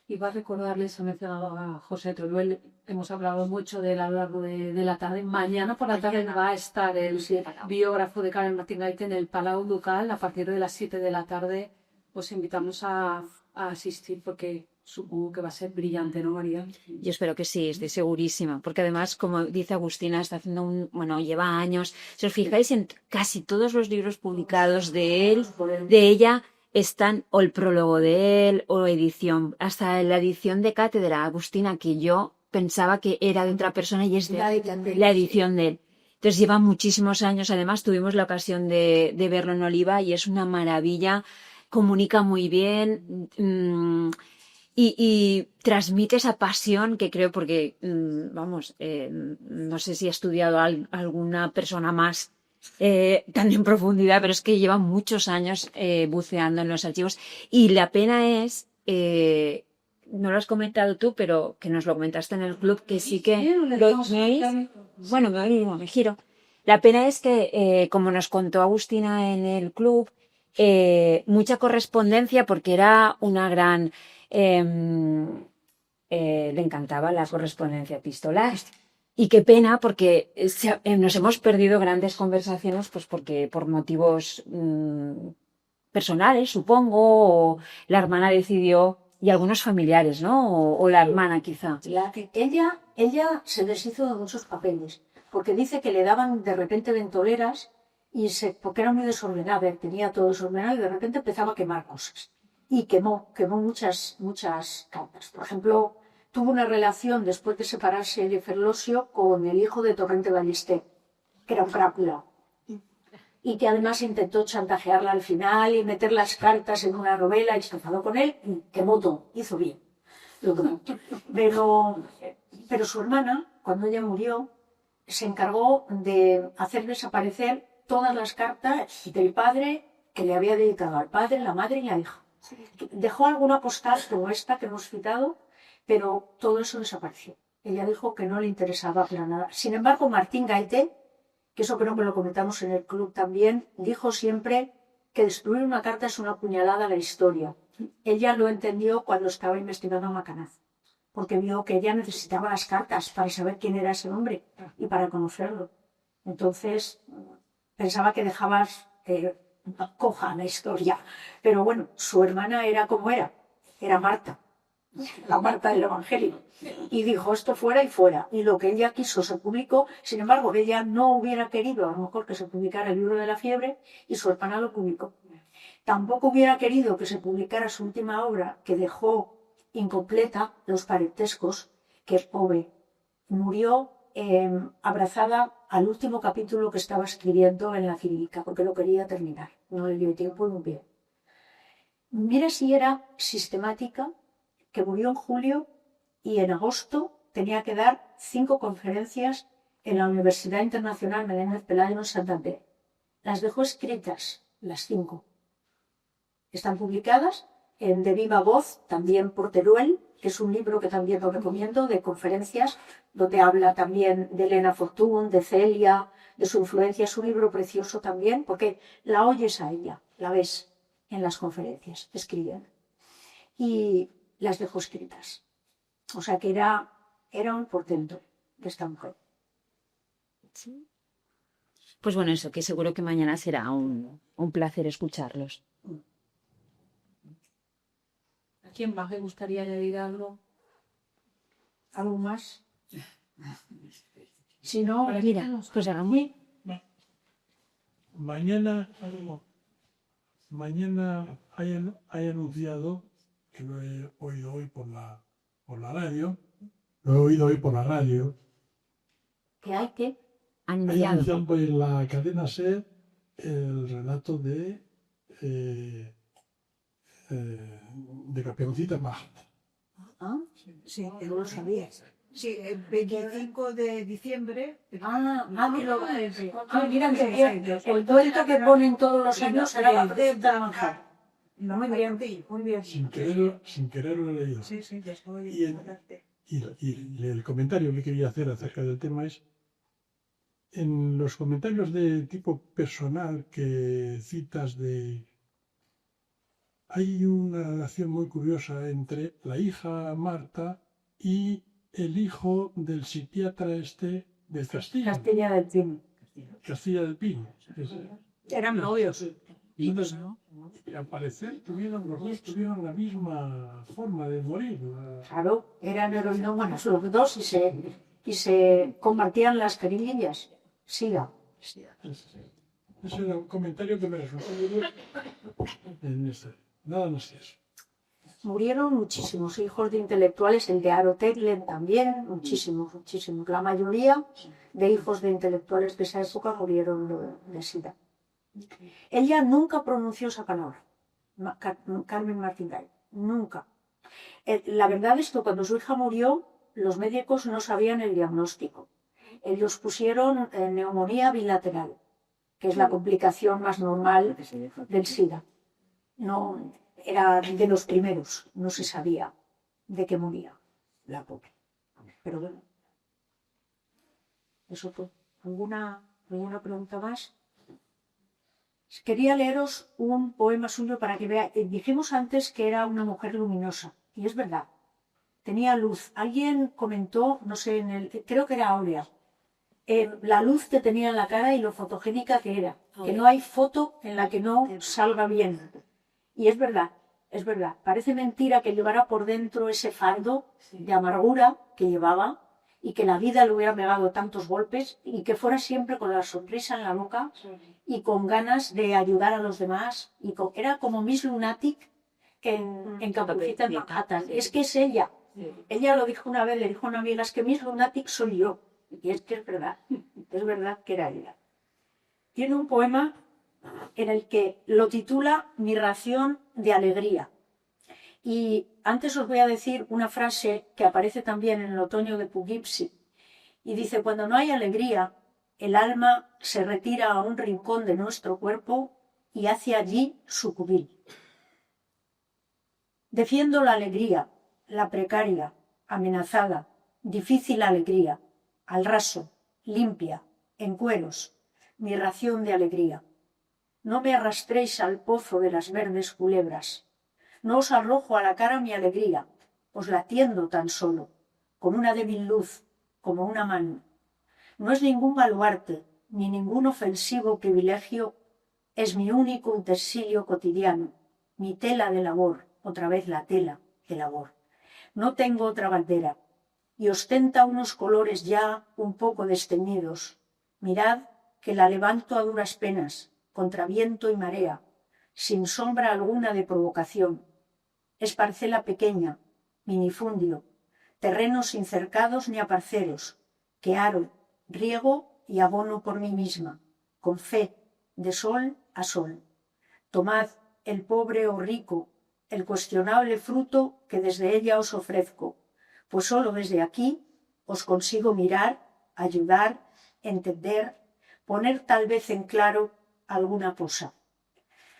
[SPEAKER 1] Iba a recordarles, ha mencionado a José Teruel, hemos hablado mucho de él a lo largo de la tarde. Mañana por la tarde va a estar el biógrafo de Carmen Martín Gaite en el Palau Ducal a partir de las 7 de la tarde. Os invitamos a asistir porque supongo que va a ser brillante, ¿no, María?
[SPEAKER 3] Yo espero que sí, estoy segurísima, porque además, como dice Agustina, está haciendo lleva años. Si os fijáis en casi todos los libros publicados de él, de ella, están o el prólogo de él o edición, hasta la edición de cátedra, Agustina, que yo pensaba que era de otra persona y es de la edición de él. Entonces lleva muchísimos años, además tuvimos la ocasión de verlo en Oliva y es una maravilla, comunica muy bien y transmite esa pasión que creo porque, no sé si ha estudiado alguna persona más tan en profundidad, pero es que lleva muchos años buceando en los archivos y la pena es, no lo has comentado tú, pero que nos lo comentaste en el club, que sí que... ¿Me oís? Bueno, me giro. La pena es que, como nos contó Agustina en el club, mucha correspondencia porque era una gran... le encantaba la correspondencia epistolar. Y qué pena, porque nos hemos perdido grandes conversaciones, pues porque por motivos personales, supongo, o la hermana decidió, y algunos familiares, ¿no? O la hermana, quizá.
[SPEAKER 2] Ella se deshizo de muchos papeles, porque dice que le daban de repente ventoleras, porque era muy desordenada, tenía todo desordenado, y de repente empezaba a quemar cosas. Y quemó muchas cartas. Por ejemplo, tuvo una relación después de separarse de Ferlosio con el hijo de Torrente Ballester, que era un crápula, y que además intentó chantajearla al final y meter las cartas en una novela y se enfadó con él y quemó todo, hizo bien. Pero su hermana, cuando ella murió, se encargó de hacer desaparecer todas las cartas del padre que le había dedicado al padre, la madre y la hija. Dejó alguna postal como esta que hemos citado, pero todo eso desapareció. Ella dijo que no le interesaba para nada. Sin embargo, Martín Gaite, que eso creo que lo comentamos en el club también, dijo siempre que destruir una carta es una puñalada a la historia. Ella lo entendió cuando estaba investigando a Macanaz, porque vio que ella necesitaba las cartas para saber quién era ese hombre y para conocerlo. Entonces, pensaba que dejabas coja la historia. Pero bueno, su hermana era como era Marta, la Marta del Evangelio. Y dijo, esto fuera y fuera. Y lo que ella quiso se publicó. Sin embargo, ella no hubiera querido, a lo mejor, que se publicara el libro de la fiebre, y su hermana lo publicó. Tampoco hubiera querido que se publicara su última obra, que dejó incompleta, Los parentescos, que pobre murió abrazada al último capítulo que estaba escribiendo en la Cirílica, porque lo quería terminar. No le dio tiempo y muy bien. Mira si era sistemática, que murió en julio y en agosto tenía que dar 5 conferencias en la Universidad Internacional Menéndez Pelayo en Santander. Las dejó escritas, las 5. Están publicadas en De Viva Voz, también por Teruel, que es un libro que también lo recomiendo, de conferencias, donde habla también de Elena Fortún, de Celia, de su influencia. Es un libro precioso también, porque la oyes a ella, la ves en las conferencias, escriben. Y las dejó escritas. O sea que era un portento de esta mujer.
[SPEAKER 3] Sí. Pues bueno, eso, que seguro que mañana será un placer escucharlos.
[SPEAKER 1] ¿A quién más le gustaría añadir algo?
[SPEAKER 2] ¿Algo más? Si no,
[SPEAKER 3] mira, pues hagamos.
[SPEAKER 5] Mañana hay anunciado, que lo he oído hoy por la radio,
[SPEAKER 2] que hay que...
[SPEAKER 5] Hay
[SPEAKER 3] Anunciado.
[SPEAKER 5] anunciado en la cadena SER el relato de Caperucita Roja.
[SPEAKER 2] ¿Ah?
[SPEAKER 6] Sí,
[SPEAKER 2] No lo sabía.
[SPEAKER 6] sí, el 25 de diciembre.
[SPEAKER 2] Mira que bien. El dueto que ponen todos los años era de trabajar.
[SPEAKER 6] Muy bien, muy bien.
[SPEAKER 5] Sin querer lo he leído.
[SPEAKER 6] Sí, ya estoy.
[SPEAKER 5] Y el comentario que quería hacer acerca del tema es, en los comentarios de tipo personal que citas hay una relación muy curiosa entre la hija Marta y el hijo del psiquiatra del Castillo.
[SPEAKER 2] Castilla del Pino.
[SPEAKER 5] Castilla del Pino.
[SPEAKER 6] Eran novios.
[SPEAKER 5] Entonces, al parecer los dos tuvieron la misma forma de morir.
[SPEAKER 2] Claro, eran heroinómanos los dos y se compartían las jeringuillas. Siga.
[SPEAKER 5] Ese era un comentario que me resultó muy duro en este. Nada más que eso.
[SPEAKER 2] Murieron muchísimos hijos de intelectuales, el de Aro Teglen también, muchísimos. La mayoría de hijos de intelectuales de esa época murieron de SIDA. Ella nunca pronunció Sacanor, Carmen Martín Gay, nunca. La verdad es que cuando su hija murió, los médicos no sabían el diagnóstico. Ellos pusieron neumonía bilateral, que es la complicación más normal del SIDA. No, era de los primeros, no se sabía de qué moría la pobre. Pero bueno, eso fue. ¿Alguna pregunta más? Quería leeros un poema suyo para que vea. Dijimos antes que era una mujer luminosa, y es verdad. Tenía luz. Alguien comentó, no sé, creo que era Aurea, la luz que tenía en la cara y lo fotogénica que era. Que no hay foto en la que no salga bien. Y es verdad. Parece mentira que llevara por dentro ese fardo de amargura que llevaba y que la vida le hubiera pegado tantos golpes y que fuera siempre con la sonrisa en la boca y con ganas de ayudar a los demás. Era como Miss Lunatic en Capucita en Manhattan. Es que es ella. Ella lo dijo una vez, le dijo a una amiga, es que Miss Lunatic soy yo. Y es que es verdad que era ella. Tiene un poema en el que lo titula Mi ración de alegría. Y antes os voy a decir una frase que aparece también en el otoño de Poughkeepsie. Y dice, cuando no hay alegría, el alma se retira a un rincón de nuestro cuerpo y hace allí su cubil. Defiendo la alegría, la precaria, amenazada, difícil alegría, al raso, limpia, en cueros, mi ración de alegría. No me arrastréis al pozo de las verdes culebras. No os arrojo a la cara mi alegría, os la tiendo tan solo, con una débil luz, como una mano. No es ningún baluarte, ni ningún ofensivo privilegio, es mi único utensilio cotidiano, mi tela de labor, otra vez la tela de labor. No tengo otra bandera, y ostenta unos colores ya un poco desteñidos. Mirad que la levanto a duras penas, contra viento y marea, sin sombra alguna de provocación. Es parcela pequeña, minifundio, terrenos sin cercados ni aparceros, que aro, riego y abono por mí misma, con fe, de sol a sol. Tomad, el pobre o rico, el cuestionable fruto que desde ella os ofrezco, pues solo desde aquí os consigo mirar, ayudar, entender, poner tal vez en claro alguna cosa.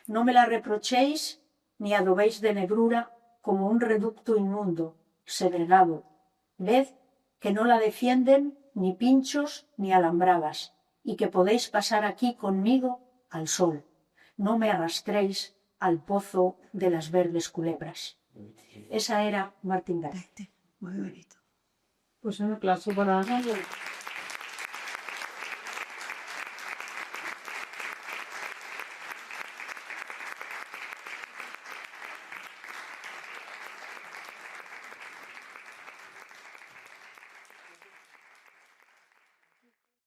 [SPEAKER 2] No me la reprochéis ni adobéis de negrura como un reducto inmundo, segregado. Ved que no la defienden ni pinchos ni alambradas y que podéis pasar aquí conmigo al sol. No me arrastréis al pozo de las verdes culebras. Esa era Martín Gay.
[SPEAKER 6] Muy bonito.
[SPEAKER 1] Pues un aplauso para